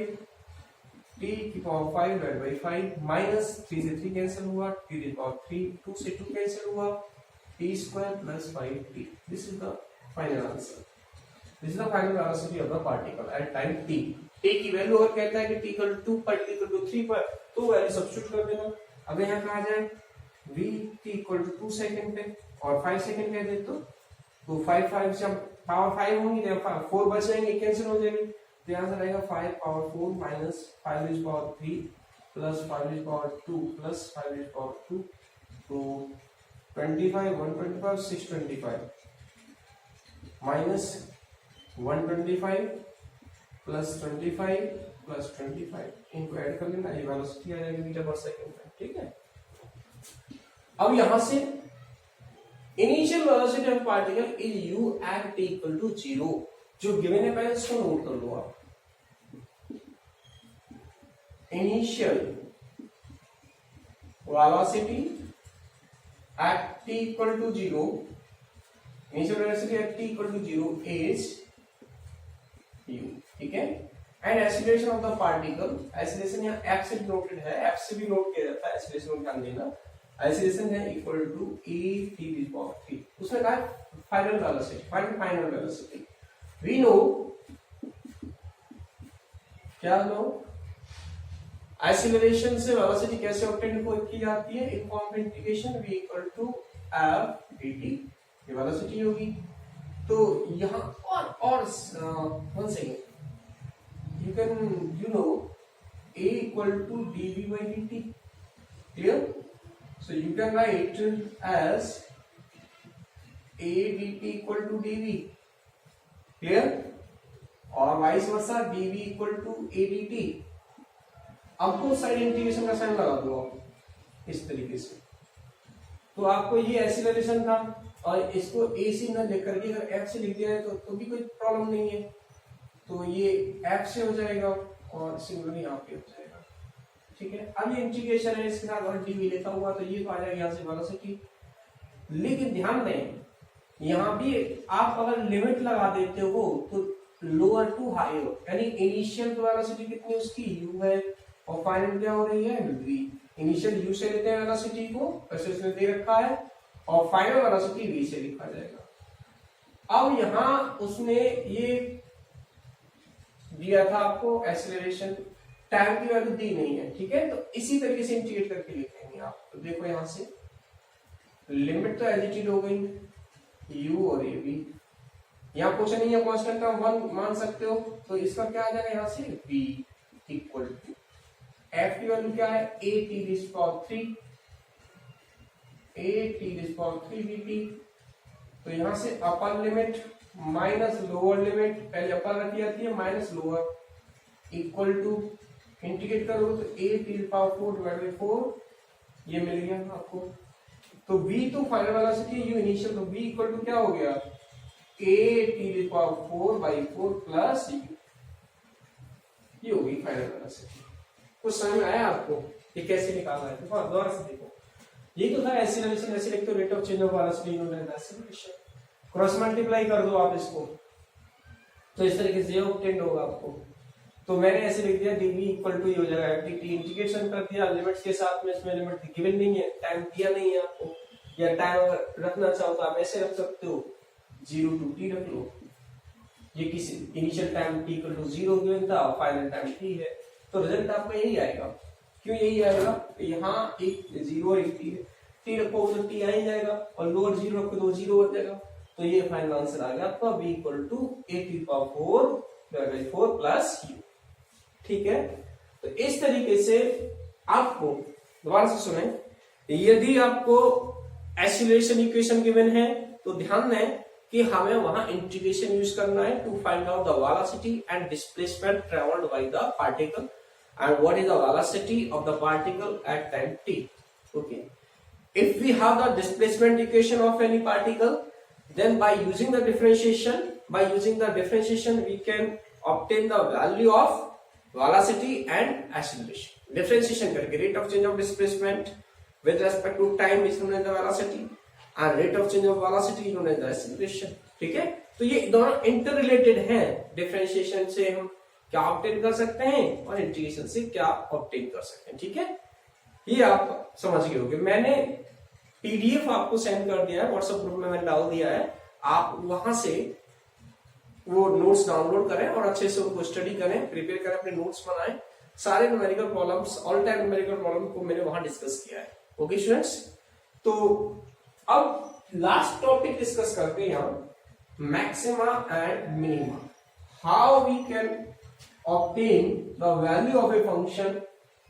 t की पावर 5 डिवाइड बाई 5 माइनस 3 से 3 कैंसिल हुआ, t की पावर 3 2 से 2 कैंसिल हुआ, t square plus 5t. This is the final answer. This is the final velocity of the particle at time t. t की वैल्यू और कहता है कि t equal to 2 पर t equal to 3 पर तो वैल्यू सब्स्टिट्यूट कर देना. अब यहाँ पे आ जाए v t equal to 2 second पे और 5 सेकंड कह दे तो 5 5 से पावर 5 होंगी तो 4 बच जाएंगे, कैंसिल हो जाएंगे. तो यहाँ से रहेगा 5 power 4 minus 5 is power 3 plus 5 is power 2 plus 5 is power 2. तो 25 125 625 माइनस 125 प्लस 25 प्लस 25 इनको ऐड कर लेना, ये वेलोसिटी आ जाएगी मीटर पर सेकंड में. ठीक है, अब यहां से initial velocity of particle is u at t equal to 0 जो गिवन है पहले इसको नोट कर लो आप. Initial velocity at t equal to 0, initial velocity at t equal to 0 is u. ठीक है, and acceleration of the particle, acceleration यहाँ f से नोटेड है, f से भी नोट किया जाता है, एक्सीलरेशन को ध्यान देना. एक्सीलरेशन है इक्वल टू a t की पावर 3. उसने कहा final velocity, final velocity. We know क्या नो एक्सीलरेशन से वेलोसिटी कैसे ऑब्टेन की जाती है, in form integration v equal to f dt ये वेलोसिटी होगी. तो यहाँ और one second you know a equal to dv by dt. Clear? So you can write as a dt equal to dv. Clear? और vice versa dv equal to a dt. आपको side integration का sign लगा दो आप इस तरीके से. तो आपको ये एक्सीलरेशन था और इसको a से न लिख करके अगर f से लिख दिया है तो भी कोई प्रॉब्लम नहीं है. तो ये f से हो जाएगा और सिमिलरली यहाँ पे हो जाएगा. ठीक है, अब ये इंटीग्रेशन है, इसके साथ और dv लिखा हुआ तो ये तो आ जाएगा यहाँ से वेलोसिटी. लेकिन ध्यान दें यहाँ भी आप अगर लिमिट लगा देते हो तो लोअर टू हायर, यानी इनिशियल वेलोसिटी कितनी उसकी u है और फाइनल क्या हो रही है v. इनिशियल u से लेते हैं वेलोसिटी को, वैसे इसने दे रखा है, और फाइनल वेलोसिटी v से लिखा जाएगा. अब यहाँ उसने ये दिया था आपको एक्सीलरेशन, टाइम की वैल्यू दी नहीं है. ठीक है, तो इसी तरीके से इंटीग्रेट करके लिखेंगे आप. तो देखो यहाँ से लिमिट तो एजिटेड हो गई u और a b. यहाँ कुछ नहीं है, कांस्टेंट का 1 मान सकते हो. तो इसका क्या आ जाएगा यहाँ से v इक्वल टू f की वैल्यू क्या है a t raised power 3 a t raised power 3 dt. तो यहाँ से upper limit minus lower limit, पहले अपर रखी जाती है minus lower equal to integrate करोगे तो a t power 4 divide by 4 ये मिल गया आपको. तो v तो फाइनल वेलोसिटी, u इनिशियल, तो v इक्वल टू क्या हो गया a t power 4 by 4 plus u. ये हो गई फाइनल वेलोसिटी. कुछ समझ में आया आपको ये कैसे निकालना है? तो दोबारा से देखो, ये तो था एक्सीलरेशन, ऐसे लिखते हो rate of change of velocity in acceleration, cross multiply कर दो आप इसको तो इस तरीके से ऑब्टेन होगा आपको. तो मैंने ऐसे लिख दिया dv इक्वल टू ये हो जाएगा dt, इंटीग्रेशन कर दिया लिमिट्स के साथ में. इसमें लिमिट गिवन नहीं है, टाइम दिया नहीं है आपको, या टाइम रखना चाहो तो आप ऐसे रख सकते हो 0 to t रख लो. ये किसी initial time t equal to 0 given था और फाइनल टाइम t है, तो रिजल्ट आपका यही आएगा. क्यों यही आएगा? यहाँ एक 0 और एक t रखो तो t आ ही जाएगा और लोअर 0 रखो तो 0 हो जाएगा. तो ये फाइनल आंसर आ गया आपका v equal to a t power 4 4 plus u। ठीक है, तो इस तरीके से आपको दोबारा से सुने, यदि आपको एक्सीलरेशन इक्वेशन गिवन है तो ध्यान दें कि हमें वहां इंटीग्रेशन यूज करना है to find out the velocity and displacement travelled by the particle and what is the velocity of the particle at time t। Okay, if we have the displacement equation of any particle, then by using the differentiation we can obtain the value of velocity and acceleration। differentiation करके rate of change of displacement with respect to time is known as the velocity and rate of change of velocity is known as the acceleration। ठीक है, तो ये दोनों interrelated हैं। Differentiation से हम क्या ऑब्टेन कर सकते हैं और इंटीग्रेशन से क्या ऑब्टेन कर सकते हैं। ठीक है, ये आप समझ गए होंगे। मैंने पीडीएफ आपको सेंड कर दिया है, व्हाट्सएप ग्रुप में मैंने डाल दिया है, आप वहां से वो नोट्स डाउनलोड करें और अच्छे से उनको स्टडी करें, प्रिपेयर करें, अपने नोट्स बनाएं। सारे numerical problems, all time numerical problem को मैंने वहां डिस्कस किया है। ओके स्टूडेंट्स, तो अब लास्ट टॉपिक डिस्कस करते हैं हम, maxima and minima. How we can obtain the value of a function,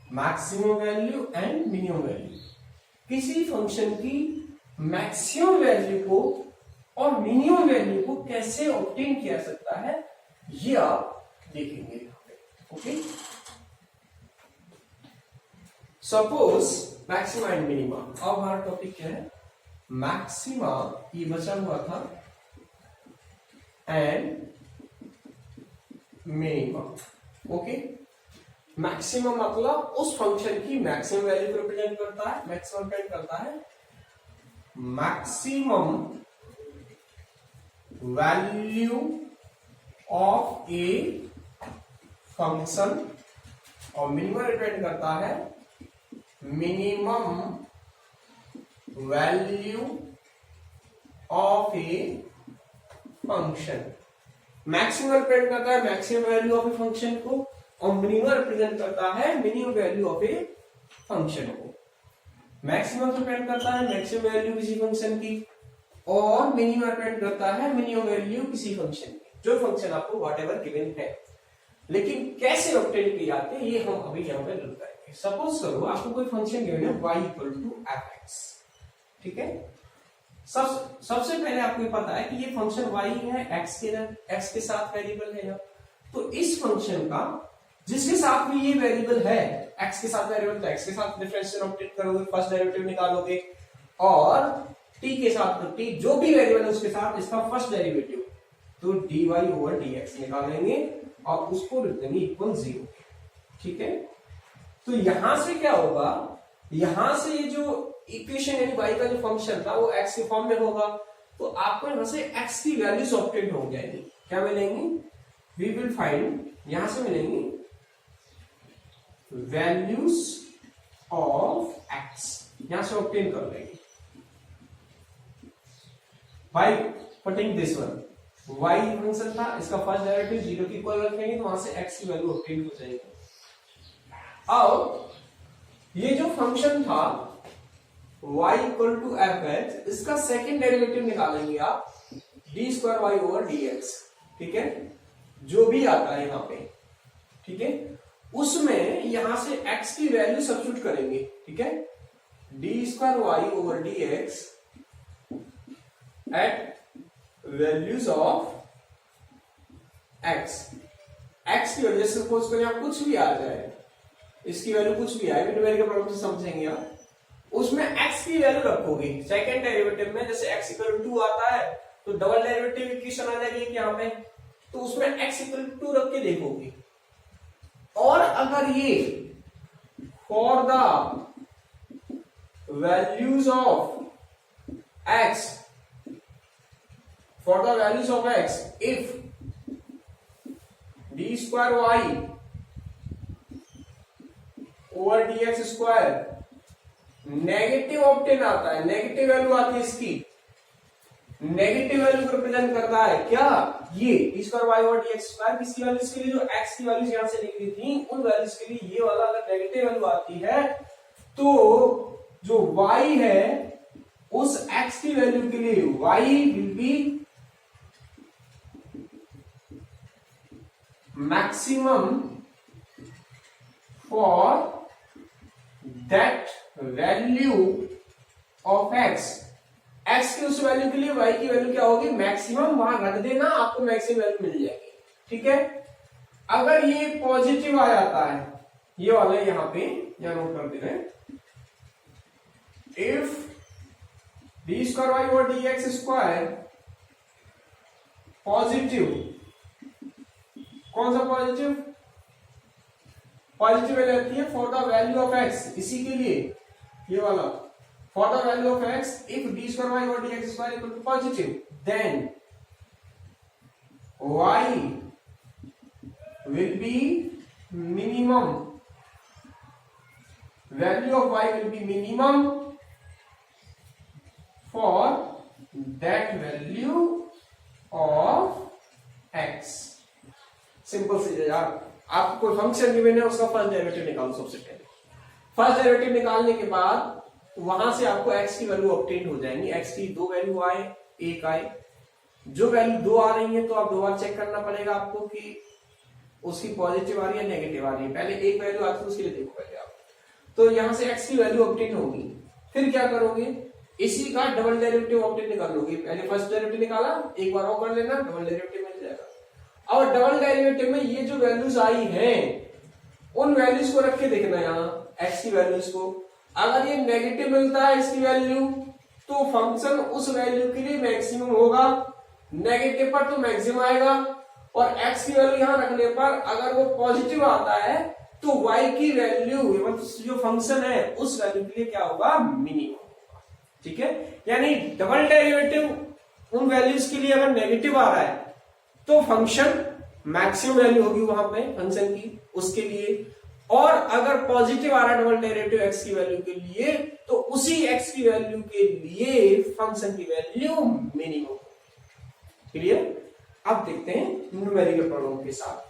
maximum value and minimum value. किसी फंक्शन की मैक्सिमम वैल्यू को और मिनिमम वैल्यू को कैसे ऑब्टेन किया सकता है, ये आप देखेंगे। Okay, suppose maxima and minima. अब हमारा टॉपिक क्या है, मैक्सिमा, ये बचा हुआ था, एंड मिनिमा। ओके, मैक्सिमम मतलब उस फंक्शन की मैक्सिमम वैल्यू को रिप्रेजेंट करता है, मैक्सिमम रिप्रेजेंट करता है maximum value of a function, और मिनिमम रिप्रेजेंट करता है minimum value of a function. Maximum represent करता है maximum value of a function को, और मिनिमम रिप्रेजेंट करता है minimum value of a function को। मैक्सिमम रिप्रेजेंट करता है मैक्सिमम वैल्यू किसी फंक्शन की, और मिनिमम रिप्रेजेंट करता है मिनिमम वैल्यू किसी फंक्शन की, जो फंक्शन आपको व्हाटएवर गिवन है। लेकिन कैसे ऑब्टेन किए जाते हैं ये हम अभी यहाँ पे लर्न करेंगे। सपोज करो आपको कोई फंक्शन गिवन है y इक्वल टू fx। ठीक है, सबसे पहले आपको पता है कि ये फंक्शन y है, x के साथ वेरिएबल है यहाँ। तो इस फंक्शन का जिसके साथ भी ये वेरिएबल है, x के साथ वेरिएबल, तो x के साथ डिफरेंशियल ऑब्टेन करोगे, फर्स्ट डेरिवेटिव निकालोगे, और t के साथ तो t जो भी वेरिएबल है उसके साथ इसका फर्स्ट डेरिवेटिव, तो dy ओवर dx निकालेंगे और उसको लिख देंगे इक्वल 0। ठीक है, तो यहां से क्या होगा, यहां से ये जो इक्वेशन यानी y का जो फंक्शन था वो x के फॉर्म में होगा, तो आपको यहां से x की वैल्यूज ऑब्टेन हो जाएगी। क्या मिलेंगी, वी विल फाइंड, यहां से मिलेंगी वैल्यूज ऑफ x, यहां से ऑब्टेन कर लेंगे by putting this one. y function था, इसका फर्स्ट डेरिवेटिव 0 के इक्वल रखेंगे, तो वहां से x की वैल्यू ऑब्टेन हो जाएगी। अब ये जो फंक्शन था y इक्वल टू fx, इसका सेकंड डेरिवेटिव निकालेंगे आप d square y over dx। ठीक है, जो भी आता है यहाँ पे, ठीक है, उसमें यहां से x की वैल्यू सब्स्टिट्यूट करेंगे। ठीक है, d square y over dx at values of x। x की वजह से सपोज करें आप कुछ भी आ जाए, इसकी वैल्यू कुछ भी आए, न्यूमेरिकल प्रॉब्लम से समझेंगे आप, उसमें x की वैल्यू रखोगे सेकंड डेरिवेटिव में। जैसे x इक्वल टू 2 आता है तो डबल डेरिवेटिव इक्वेशन आ जाएगी यहाँ पे, तो उसमें x इक्वल टू 2 रख के देखोगे। और अगर ये for the values of x, for the values of x, if d square y over dx square negative obtain आता है, नेगेटिव वैल्यू आती है इसकी, नेगेटिव वैल्यू को रिप्रेजेंट करता है क्या, ये d square y over dx square. किसी वैल्यूज के लिए जो x की वैल्यूज यहां से लिखी थी, उन वैल्यूज के लिए ये वाला अगर नेगेटिव वैल्यू आती है, तो जो y है उस x की वैल्यू के लिए y will be maximum for that value of x, x की उस वैल्यू के लिए वाई की वैल्यू क्या होगी, मैक्सिमम, वहां रख देना, आपको मैक्सिमम वैल्यू मिल जाएगी। ठीक है, अगर ये पॉजिटिव आ जाता है, ये वाला यहां पे यहां नोट कर दे रहे हैं, इफ डी स्क्वायर वाई और डी एक्स स्क्वायर पॉजिटिव, कौन सा पॉजिटिव, पॉजिटिव वैल्यू आती है for the value of x, इसी के लिए ये वाला, for the value of x if d square y और d x square equal to positive, then y will be minimum, value of y will be minimum for that value of x। Simple सी है यार, आपको कोई function given है, उसका first derivative निकालो सबसे पहले। फर्स्ट डेरिवेटिव निकालने के बाद वहां से आपको x की वैल्यू ऑब्टेन हो जाएंगी। x की दो वैल्यू आए, एक आए, जो वैल्यू दो आ रही है तो आप दो बार चेक करना पड़ेगा आपको कि उसकी पॉजिटिव आ रही है नेगेटिव आ रही है। पहले एक वैल्यू आती है उसके लिए देखो पहले आप, तो यहां से x की वैल्यू ऑब्टेन होगी, फिर क्या करोगे, इसी का डबल डेरिवेटिव ऑब्टेन कर लोगे। पहले फर्स्ट डेरिवेटिव निकाला, एक बार और कर लेना, डबल डेरिवेटिव मिल जाएगा। और डबल डेरिवेटिव में ये जो वैल्यूज आई हैं उन वैल्यूज को रख के देखना, यहाँ x की वैल्यूज को, अगर ये नेगेटिव मिलता है इसकी वैल्यू तो फंक्शन उस वैल्यू के लिए मैक्सिमम होगा, नेगेटिव पर तो मैक्सिमम आएगा, और x की वैल्यू यहां रखने पर अगर वो पॉजिटिव आता है तो y की वैल्यू मतलब जो फंक्शन है उस वैल्यू के लिए क्या होगा, मिनिमम होगा। ठीक है, यानी डबल डेरिवेटिव उन वैल्यूज के लिए अगर नेगेटिव आ रहा है तो फंक्शन मैक्सिमम वैल्यू होगी वहां पे फंक्शन की उसके लिए, और अगर पॉजिटिव आ रहा है डबल डेरिवेटिव x की वैल्यू के लिए तो उसी x की वैल्यू के लिए फंक्शन की वैल्यू मिनिमम। क्लियर? अब देखते हैं न्यूमेरिकल प्रॉब्लम के साथ।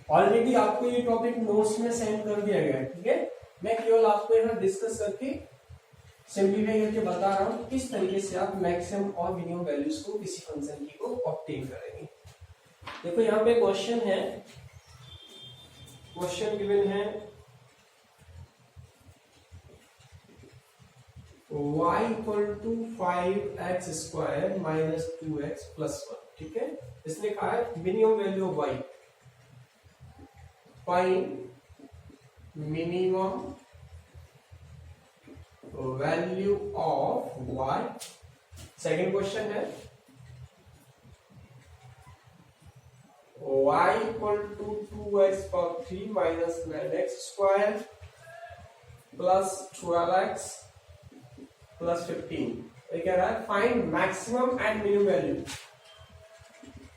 ऑलरेडी आपको ये टॉपिक नोट्स में सेंड कर दिया गया है। ठीक है, मैं केवल आपको यहाँ डिस्कस करके सिंप्लीफाई करके बता रहा हूं किस तरीके से आप मैक्सिमम और मिनिमम वैल्यूज को किसी फंक्शन की को ऑब्टेन करेंगे। देखो यहाँ पे क्वेश्चन है, क्वेश्चन गिवन है y equal to 5x square minus 2x plus 1। ठीक है, इसने कहा है minimum value of y, find minimum value of y। Second question है y equal to 2x power 3 minus 9x square plus 12x plus 15। ये कह रहा है find maximum and minimum value,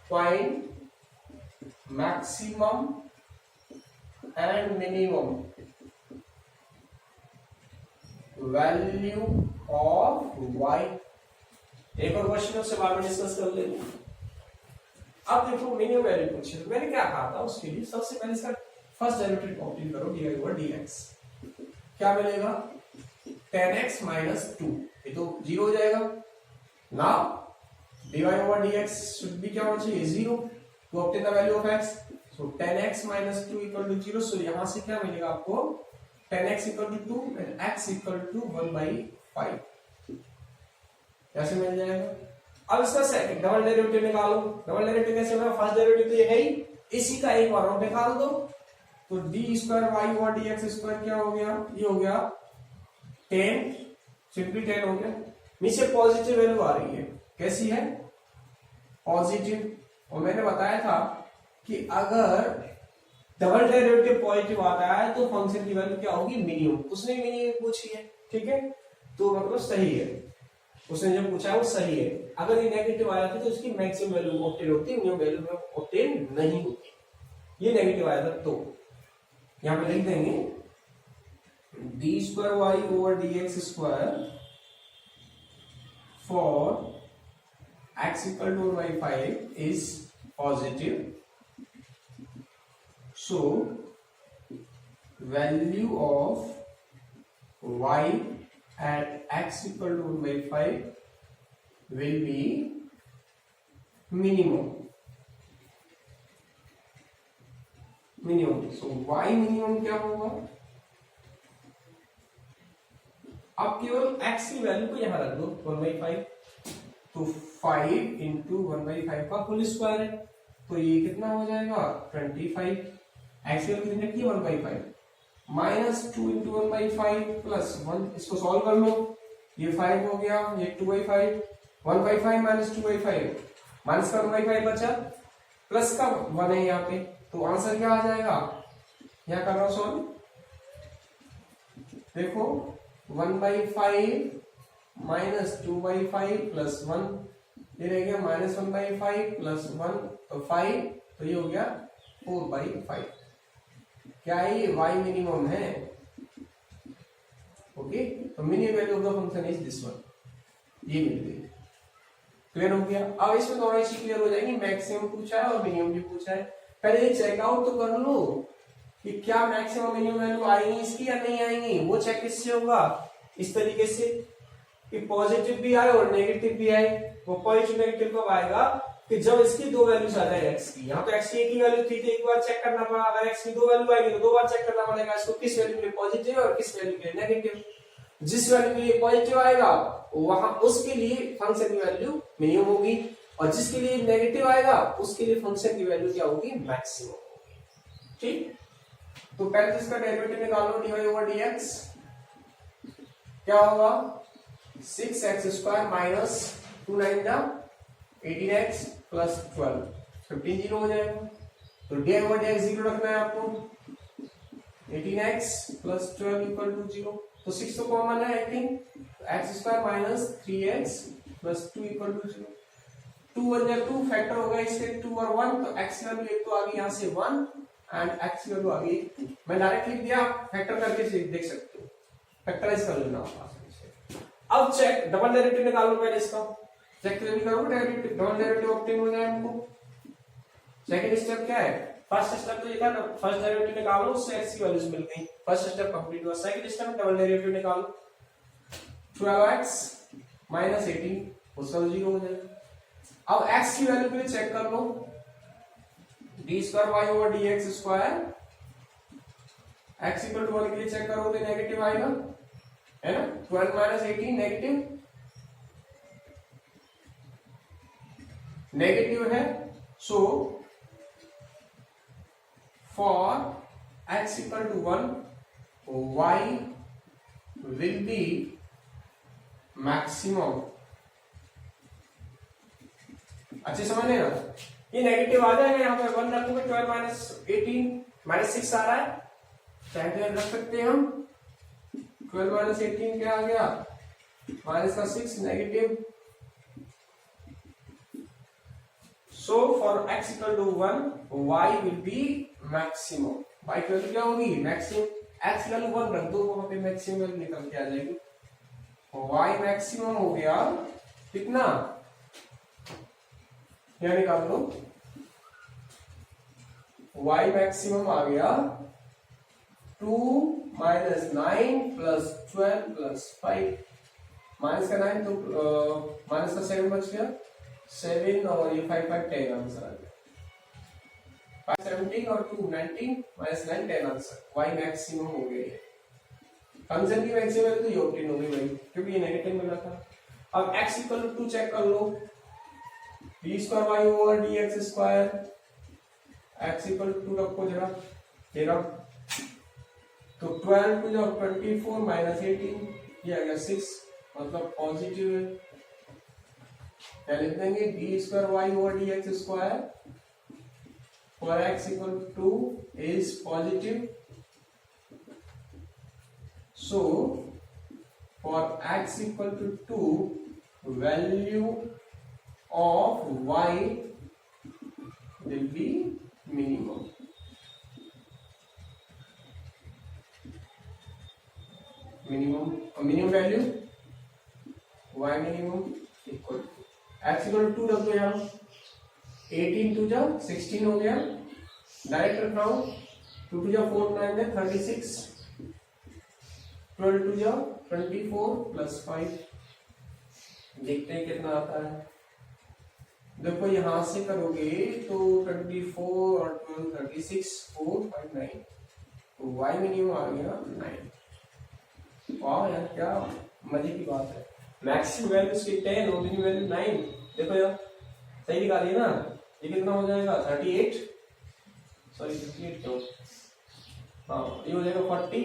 find maximum and minimum value of y। एक और question उससे बाद में डिस्कस कर लेंगे। अब देखो मिनिमम वैल्यू पूछे, तो मैंने क्या कहा था उसके लिए, सबसे पहले इसका फर्स्ट डेरिवेटिव ऑब्टेन करो, dy ओवर dx। क्या मिलेगा, 10x माइनस 2, ये तो 0 हो जाएगा ना। dy over dx should be क्या होना चाहिए, 0 to obtain the value of x। So 10x minus 2 equal to 0। So यहां से क्या मिलेगा आपको, 10x equal to 2 and x equal to 1/5। कैसे मिल जाएगा। अब इसका सेकंड डबल डेरिवेटिव निकालो। डबल डेरिवेटिव कैसे होगा, फर्स्ट डेरिवेटिव तो ये है ही, इसी का एक बार और निकाल दो, तो d square y over d x square क्या हो गया, ये हो गया 10, सिंपली 10 हो गया। नीचे पॉजिटिव वैल्यू आ रही है, कैसी है, पॉजिटिव। और मैंने बताया था कि अगर डबल डेरिवेटिव पॉजिटिव आता है तो फंक्शन की वैल्यू क्या होगी, मिनिमम। उसने मिनिमम पूछी है, ठीक है, तो मतलब सही है, उसने जो पूछा है वो सही है। अगर ये नेगेटिव आया था तो इसकी मैक्सिमम वैल्यू ऑब्टेन होती है, मिनिमम वैल्यू ऑब्टेन नहीं होती। ये नेगेटिव आया था तो यहां पे लिख देंगे d square y over d x square for x equal to 1/5 is positive. So value of y at x equal to 1/5 will be minimum. So y minimum क्या होगा? अब केवल x की वैल्यू को यहां रख दो 1/5, तो 5 इंटू 1/5 का होल स्क्वायर है, तो ये कितना हो जाएगा 25। x की वैल्यू कितनी की 1/5 माइनस 2 इंटू 1/5 प्लस 1, इसको सॉल्व कर लो, ये 5 हो गया, ये 2/5, 1/5 माइनस 2/5, माइनस का 1/5 बचा, प्लस का 1 है यहाँ पे, तो आंसर क्या आ जाएगा? यहाँ कर रहा हूं सॉल्व, देखो 1/5 माइनस 2/5 प्लस 1, ये रह गया माइनस 1/5 प्लस 1, तो 5, तो ये हो गया 4/5। क्या ये y मिनिमम है? ओके, तो minimum value of the function is this one, ये मिल गई। क्लियर हो गया? अब इसमें दोनों चीज क्लियर हो जाएगी, मैक्सिमम पूछा है और मिनिमम भी पूछा है। पहले ये चेकआउट तो कर लो कि क्या मैक्सिमम मिनिमम वैल्यू आएंगी इसकी या नहीं आएंगी। वो चेक किससे होगा? इस तरीके से कि पॉजिटिव भी आए और नेगेटिव भी आए। वो पॉजिटिव नेगेटिव कब आएगा? कि जब इसकी दो वैल्यूज आ जाए x की। यहाँ तो x की एक ही वैल्यू थी तो एक बार चेक करना पड़ा, अगर x की दो वैल्यू आएगी तो दो बार चेक करना पड़ेगा इसको, किस वैल्यू के लिए पॉजिटिव और किस वैल्यू के लिए नेगेटिव। जिस वैल्यू के लिए पॉजिटिव आएगा वहां उसके लिए फंक्शन की वैल्यू मिनिमम होगी, और जिसके लिए नेगेटिव आएगा उसके लिए फंक्शन की वैल्यू क्या होगी? मैक्सिमम होगी। ठीक, तो पहले तो इसका डेरिवेटिव निकालो, dy ओवर dx क्या होगा? 6x² माइनस 2 9 जा 18x प्लस 12, 15 जीरो हो जाएगा। तो dy ओवर dx जीरो रखना है आपको, 18x प्लस 12 इक्वल टू 0, तो 6 तो कॉमन है I think, x² minus 3x plus 2 equal to 0, 2 1 जा 2, फैक्टर होगा इसके 2 और 1, तो x की वैल्यू एक तो आ गई यहाँ से 1 एंड x की वैल्यू आ गई 2। मैं डायरेक्ट लिख दिया, फैक्टर करके देख सकते हो, फैक्टराइज कर लेना आप। अब चेक डबल डेरिवेटिव निकालो, पहले इसका चेक करो, डेरिवेटिव डबल डेरिवेटिव ऑब्टेन हो जाए हमको। सेकंड स्टेप क्या है? फर्स्ट स्टेप तो ये था, फर्स्ट डेरिवेटिव निकालो, उससे x की वैल्यूज मिल गई, फर्स्ट स्टेप कंप्लीट हुआ। सेकंड स्टेप में डबल डेरिवेटिव निकालो, 12x माइनस 18 उसका 0 हो जाएगा। अब x की वैल्यू के लिए चेक कर लो, d² y over dx², x equal to 1 के लिए चेक करो तो नेगेटिव आएगा, है ना? 12 माइनस 18 नेगेटिव है, so for x equal to 1 y will be maximum. अच्छे समझ लेना, ये नेगेटिव आ जाएगा, यहाँ पे 1 रखोगे, 12 माइनस 18 माइनस 6 आ रहा है, चाहे तो रख सकते हैं हम। 12 माइनस 18 क्या आ गया? माइनस का 6 negative. So for x equal to 1 y will be maximum. y की वैल्यू क्या होगी? मैक्सिमम। x की वैल्यू 1 रख दो, वहां पे मैक्सिमम वैल्यू निकल के आ जाएगी। y मैक्सिमम हो गया कितना? यह निकाल लो, y मैक्सिमम आ गया 2 माइनस 9 प्लस 12 प्लस 5, माइनस का 9 तो माइनस का 7 बच गया, 7 और ये 5 5 10 आंसर आ गया। 5 17 और 2 19 माइनस 9 10 आंसर। y मैक्सिमम हो गया, फंक्शन की मैक्सिमम वैल्यू तो ये ऑब्टेन हो गई भाई, क्योंकि ये नेगेटिव मिल रहा था। अब x इक्वल टू 2 चेक कर लो, d² y over dx², x equal to 2 रखो जरा, तेरा तो 12 टू 24 माइनस 18, ये आ गया 6, मतलब पॉजिटिव है। क्या लिख देंगे? d² y over dx² for x equal to is positive, so for x equal to 2 value of y will be minimum. Minimum value y minimum equal to x equal to 2 रख दो यहाँ, 18 to जा 16 हो गया, direct रख रहा हूं, 2 to जा 4 9 है 36, 12 टू जा 24 प्लस 5, देखते हैं कितना आता है। देखो यहां से करोगे तो 24 और 12 36 4 5 9, तो y मिनिमम आ गया 9। वाह यार क्या मजे की बात है। मैक्सिमम वैल्यू इसकी 10 और मिनिमम वैल्यू 9। देखो यार सही निकालिए ना, ये कितना हो जाएगा 38, सॉरी 38 क्यों, हाँ ये हो जाएगा 40,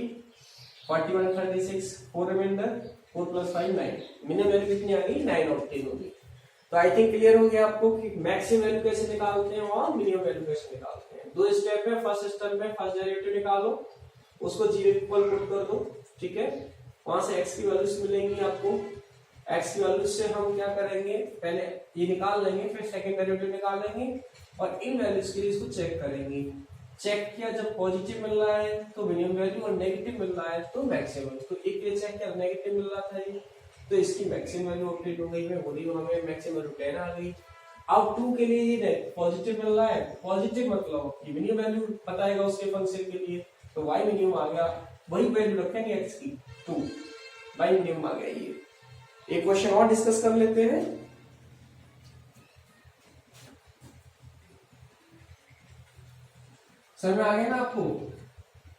41 36 4 रिमाइंडर 4 प्लस 5 9, मिनिमम वैल्यू कितनी आ गई 9 ऑक्टेन होगी। तो आई थिंक क्लियर हो गया आपको कि मैक्सिमम वैल्यू कैसे निकालते हैं और मिनिमम वैल्यू कैसे निकालते हैं। दो स्टेप है, फर्स्ट स्टेप में फर्स्ट डेरिवेटिव निकालो, उसको जीरो इक्वल पुट कर दो, ठीक है, वहां से x की वैल्यूज मिलेंगी आपको। x की वैल्यूज से हम क्या करेंगे, पहले ये निकाल लेंगे, फिर सेकंड डेरिवेटिव निकाल लेंगे और इन वैल्यूज के लिए इसको चेक करेंगे। चेक किया, जब पॉजिटिव मिल रहा है तो मिनिमम वैल्यू और नेगेटिव मिल रहा है तो मैक्सिमम। तो एक के लिए चेक किया नेगेटिव मिल रहा था ये, तो इसकी मैक्सिमम वैल्यू अपडेट हो गई, मैं बोली हमें मैक्सिमम वैल्यू 10 आ गई। अब 2 के लिए ये पॉजिटिव मिल रहा है, पॉजिटिव मतलब कि मिनिमम वैल्यू बताएगा उसके फंक्शन के लिए, तो y मिनिमम आ गया, वही वैल्यू रखेंगे x की 2, y मिनिमम आ गया। ये एक क्वेश्चन और डिस्कस कर लेते हैं। समझ में आ गया ना आपको,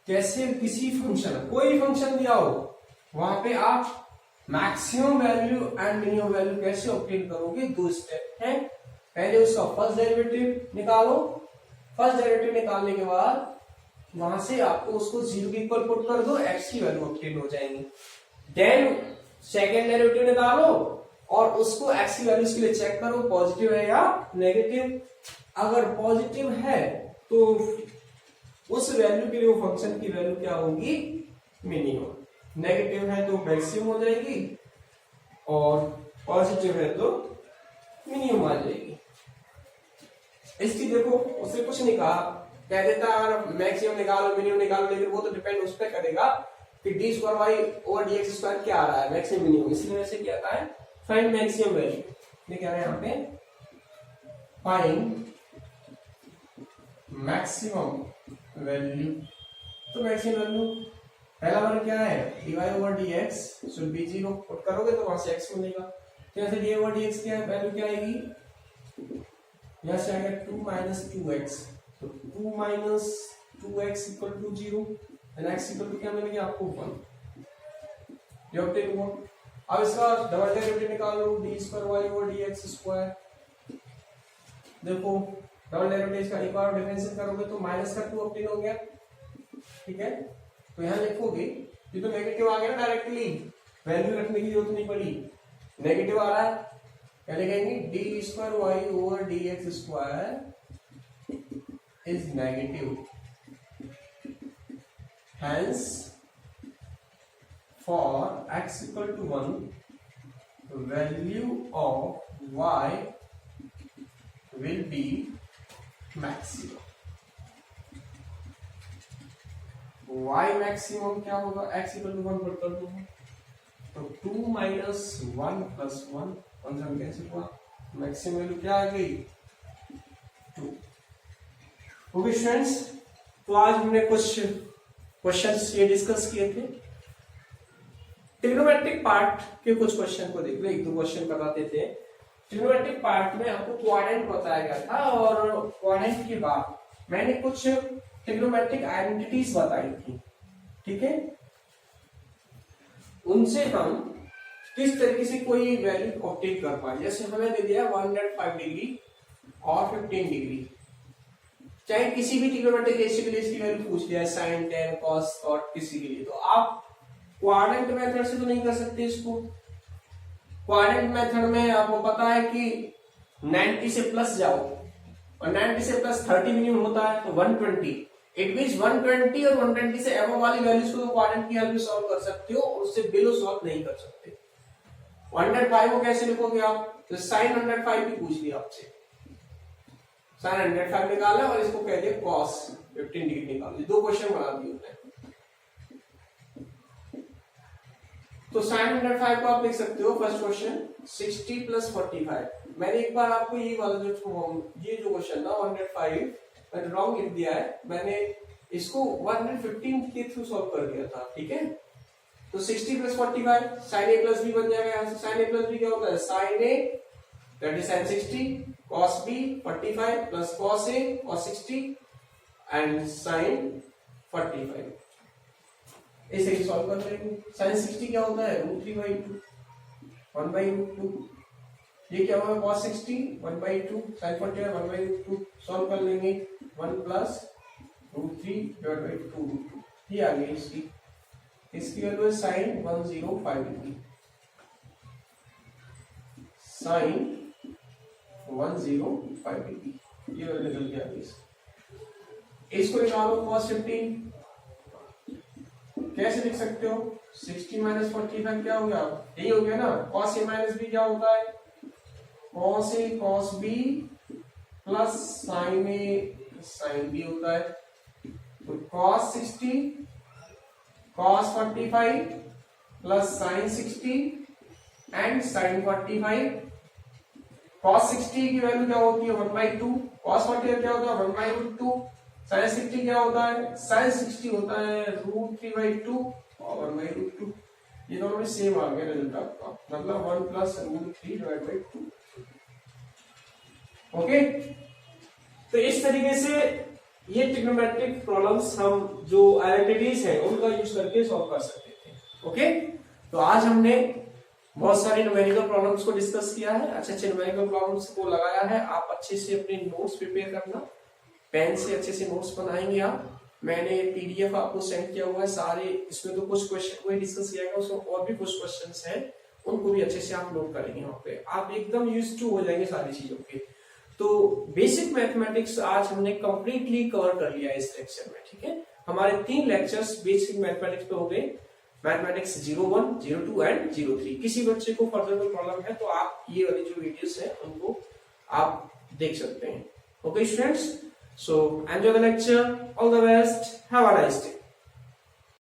कैसे किसी फंक्शन, कोई फंक्शन दिया हो वहां पे आप maximum value and minimum value कैसे ऑब्टेन करोगे। दो स्टेप है, पहले उसका फर्स्ट डेरिवेटिव निकालो, फर्स्ट डेरिवेटिव निकालने के बाद वहां से आपको उसको जीरो के इक्वल पुट कर दो, x की वैल्यू ऑब्टेन हो जाएगी। देन सेकंड डेरिवेटिव निकालो और उसको x की वैल्यूज के लिए चेक करो पॉजिटिव है या नेगेटिव। अगर पॉजिटिव है तो उस वैल्यू के लिए वो फंक्शन की वैल्यू क्या होगी, मिनिमम। नेगेटिव है तो मैक्सिमम हो जाएगी और पॉजिटिव है तो मिनिमम आ जाएगी। इसकी देखो उससे कुछ नहीं कहा, कह देता अगर मैक्सिमम निकालो मिनिमम निकालो, लेकिन वो तो डिपेंड उस पर करेगा कि d square y over d x square क्या आ रहा है, मैक्सिमम मिनिमम। इसलिए वैसे क्या आता है, फाइंड मैक्सिमम वैल्यू, ये क्या है यहाँ पे, फाइंड मैक्सिमम वैल्यू। तो मैक्सिमम वैल्यू पहला वन क्या है, dy over dx should B 0, put करोगे तो वहां से x मिलेगा। तो यहाँ से dy ओवर dx क्या वैल्यू क्या आएगी, यहाँ से आएगा 2 माइनस 2x, तो 2 minus 2x equal to 0 and x equal to क्या मिलेगा आपको 1। ये ऑब्टेन हुआ। अब इसका डबल डेरिवेटिव निकाल लो, d square y over dx square. देखो डबल डेरिवेटिव का एक बार डिफरेंशिएट करोगे तो माइनस का 2 ऑब्टेन हो गया, ठीक है। तो यहां लिखोगे, ये तो नेगेटिव आ गया ना, डायरेक्टली वैल्यू रखने की जरूरत नहीं पड़ी, नेगेटिव आ रहा है, क्या लिखेंगे, d square y over d x square is negative, hence for x equal to 1 value of y will be maximum. y maximum क्या होगा, x इक्वल टू 1 पुट कर दो, तो 2 माइनस 1 प्लस 1 फंक्शन कैंसिल हुआ, मैक्सिमम वैल्यू क्या आ गई 2। Okay students, तो आज हमने कुछ क्वेश्चंस ये डिस्कस किए थे। ट्रिग्नोमेट्रिक पार्ट के कुछ क्वेश्चन को देख लो, एक दो क्वेश्चन बताते थे। ट्रिग्नोमेट्रिक पार्ट में आपको क्वाड्रेंट बताया गया था और क्वाड्रेंट के बाद मैंने कुछ ट्रिग्नोमेट्रिक आइडेंटिटीज बताई थी, ठीक है। उनसे हम किस तरीके से कोई वैल्यू ऑब्टेन कर पाए। जैसे हमें दे दिया 105 डिग्री और 15 डिग्री, चाहे किसी भी ट्रिग्नोमेट्रिक रेशियो के लिए इसकी वैल्यू पूछ लिया, साइन टेन कॉस और किसी के लिए, तो आप क्वाड्रेंट मेथड से तो नहीं कर सकते इसको। क्वाड्रेंट मेथड में आपको पता है कि 90 से प्लस जाओ और 90 से प्लस 30 मिनिमम होता है, तो 120, इट मींस 120 और 120 से अबव वाली वैल्यूज को क्वाड्रेंट की हेल्प से सॉल्व कर सकते हो, और उससे बिलो सॉल्व नहीं कर सकते। 105 को कैसे लिखोगे आप, तो sin 105 भी पूछ लिया आपसे, sin 105 निकाला और इसको कह दिया cos 15 डिग्री निकाल दिया, दो क्वेश्चन बना दिए उसने। तो sin 105 को आप लिख सकते हो, फर्स्ट क्वेश्चन 60 प्लस 45। मैंने एक बार आपको ये वाला ये जो क्वेश्चन था 105 मैंने रॉन्ग लिख दिया है, मैंने इसको 115 के थ्रू सॉल्व कर दिया था, ठीक है। तो 60 प्लस 45 साइन ए प्लस बी बन जाएगा। यहाँ से साइन ए प्लस बी क्या होता है, sine A that is sine 60 cos B 45 plus cos A cos 60 and sine 45। ऐसे ही सॉल्व कर लेंगे। साइन 60 क्या होता है, √3/2 1/2। ये क्या होगा, cos 60 1/2 sin 45 1/2। सॉल्व कर लेंगे 1 प्लस √3/2। ये आ गई इसकी वैल्यू है साइन 105 डिग्री, साइन 105 डिग्री ये वैल्यू निकल के आ गई। इसको निकालो cos 15 कैसे लिख सकते हो, 60 माइनस 45 क्या हो गया, यही हो गया ना। cos a माइनस बी क्या होता है, cos a cos b plus sin a sin b होता है। तो cos 60 cos 45 plus sin 60 and sin 45। cos 60 की वैल्यू क्या होती है 1/2, cos 45 क्या होता है 1/2, sin 60 क्या होता है, sin 60 होता है √3/2 और 1/2। ये दोनों में सेम आ गया रिजल्ट आपका, मतलब 1 प्लस √3/2। ओके, तो इस तरीके से ये ट्रिग्नोमेट्रिक प्रॉब्लम्स हम जो आइडेंटिटीज हैं उनका यूज करके सॉल्व कर सकते थे। ओके, तो आज हमने बहुत सारे न्यूमेरिकल प्रॉब्लम्स को डिस्कस किया है, अच्छे न्यूमेरिकल प्रॉब्लम्स को लगाया है। आप अच्छे से अपने नोट्स प्रिपेयर करना, पेन से अच्छे से नोट्स बनाएंगे आप। मैंने पीडीएफ आपको सेंड किया हुआ है सारे, इसमें तो कुछ क्वेश्चन को डिस्कस किया गया, उसमें और भी कुछ क्वेश्चंस हैं, उनको भी अच्छे से आप नोट करेंगे। वहां पे आप एकदम यूज्ड टू हो जाएंगे सारी चीजों के। तो बेसिक मैथमेटिक्स आज हमने कंप्लीटली कवर कर लिया इस लेक्चर में, ठीक है। हमारे 3 लेक्चर्स बेसिक मैथमेटिक्स पे हो गए, मैथमेटिक्स 01, 02 एंड 03। किसी बच्चे को फर्दर कोई प्रॉब्लम है तो आप ये वाली जो वीडियोस हैं उनको आप देख सकते हैं। Okay students, so enjoy the lecture, all the best, have a nice day.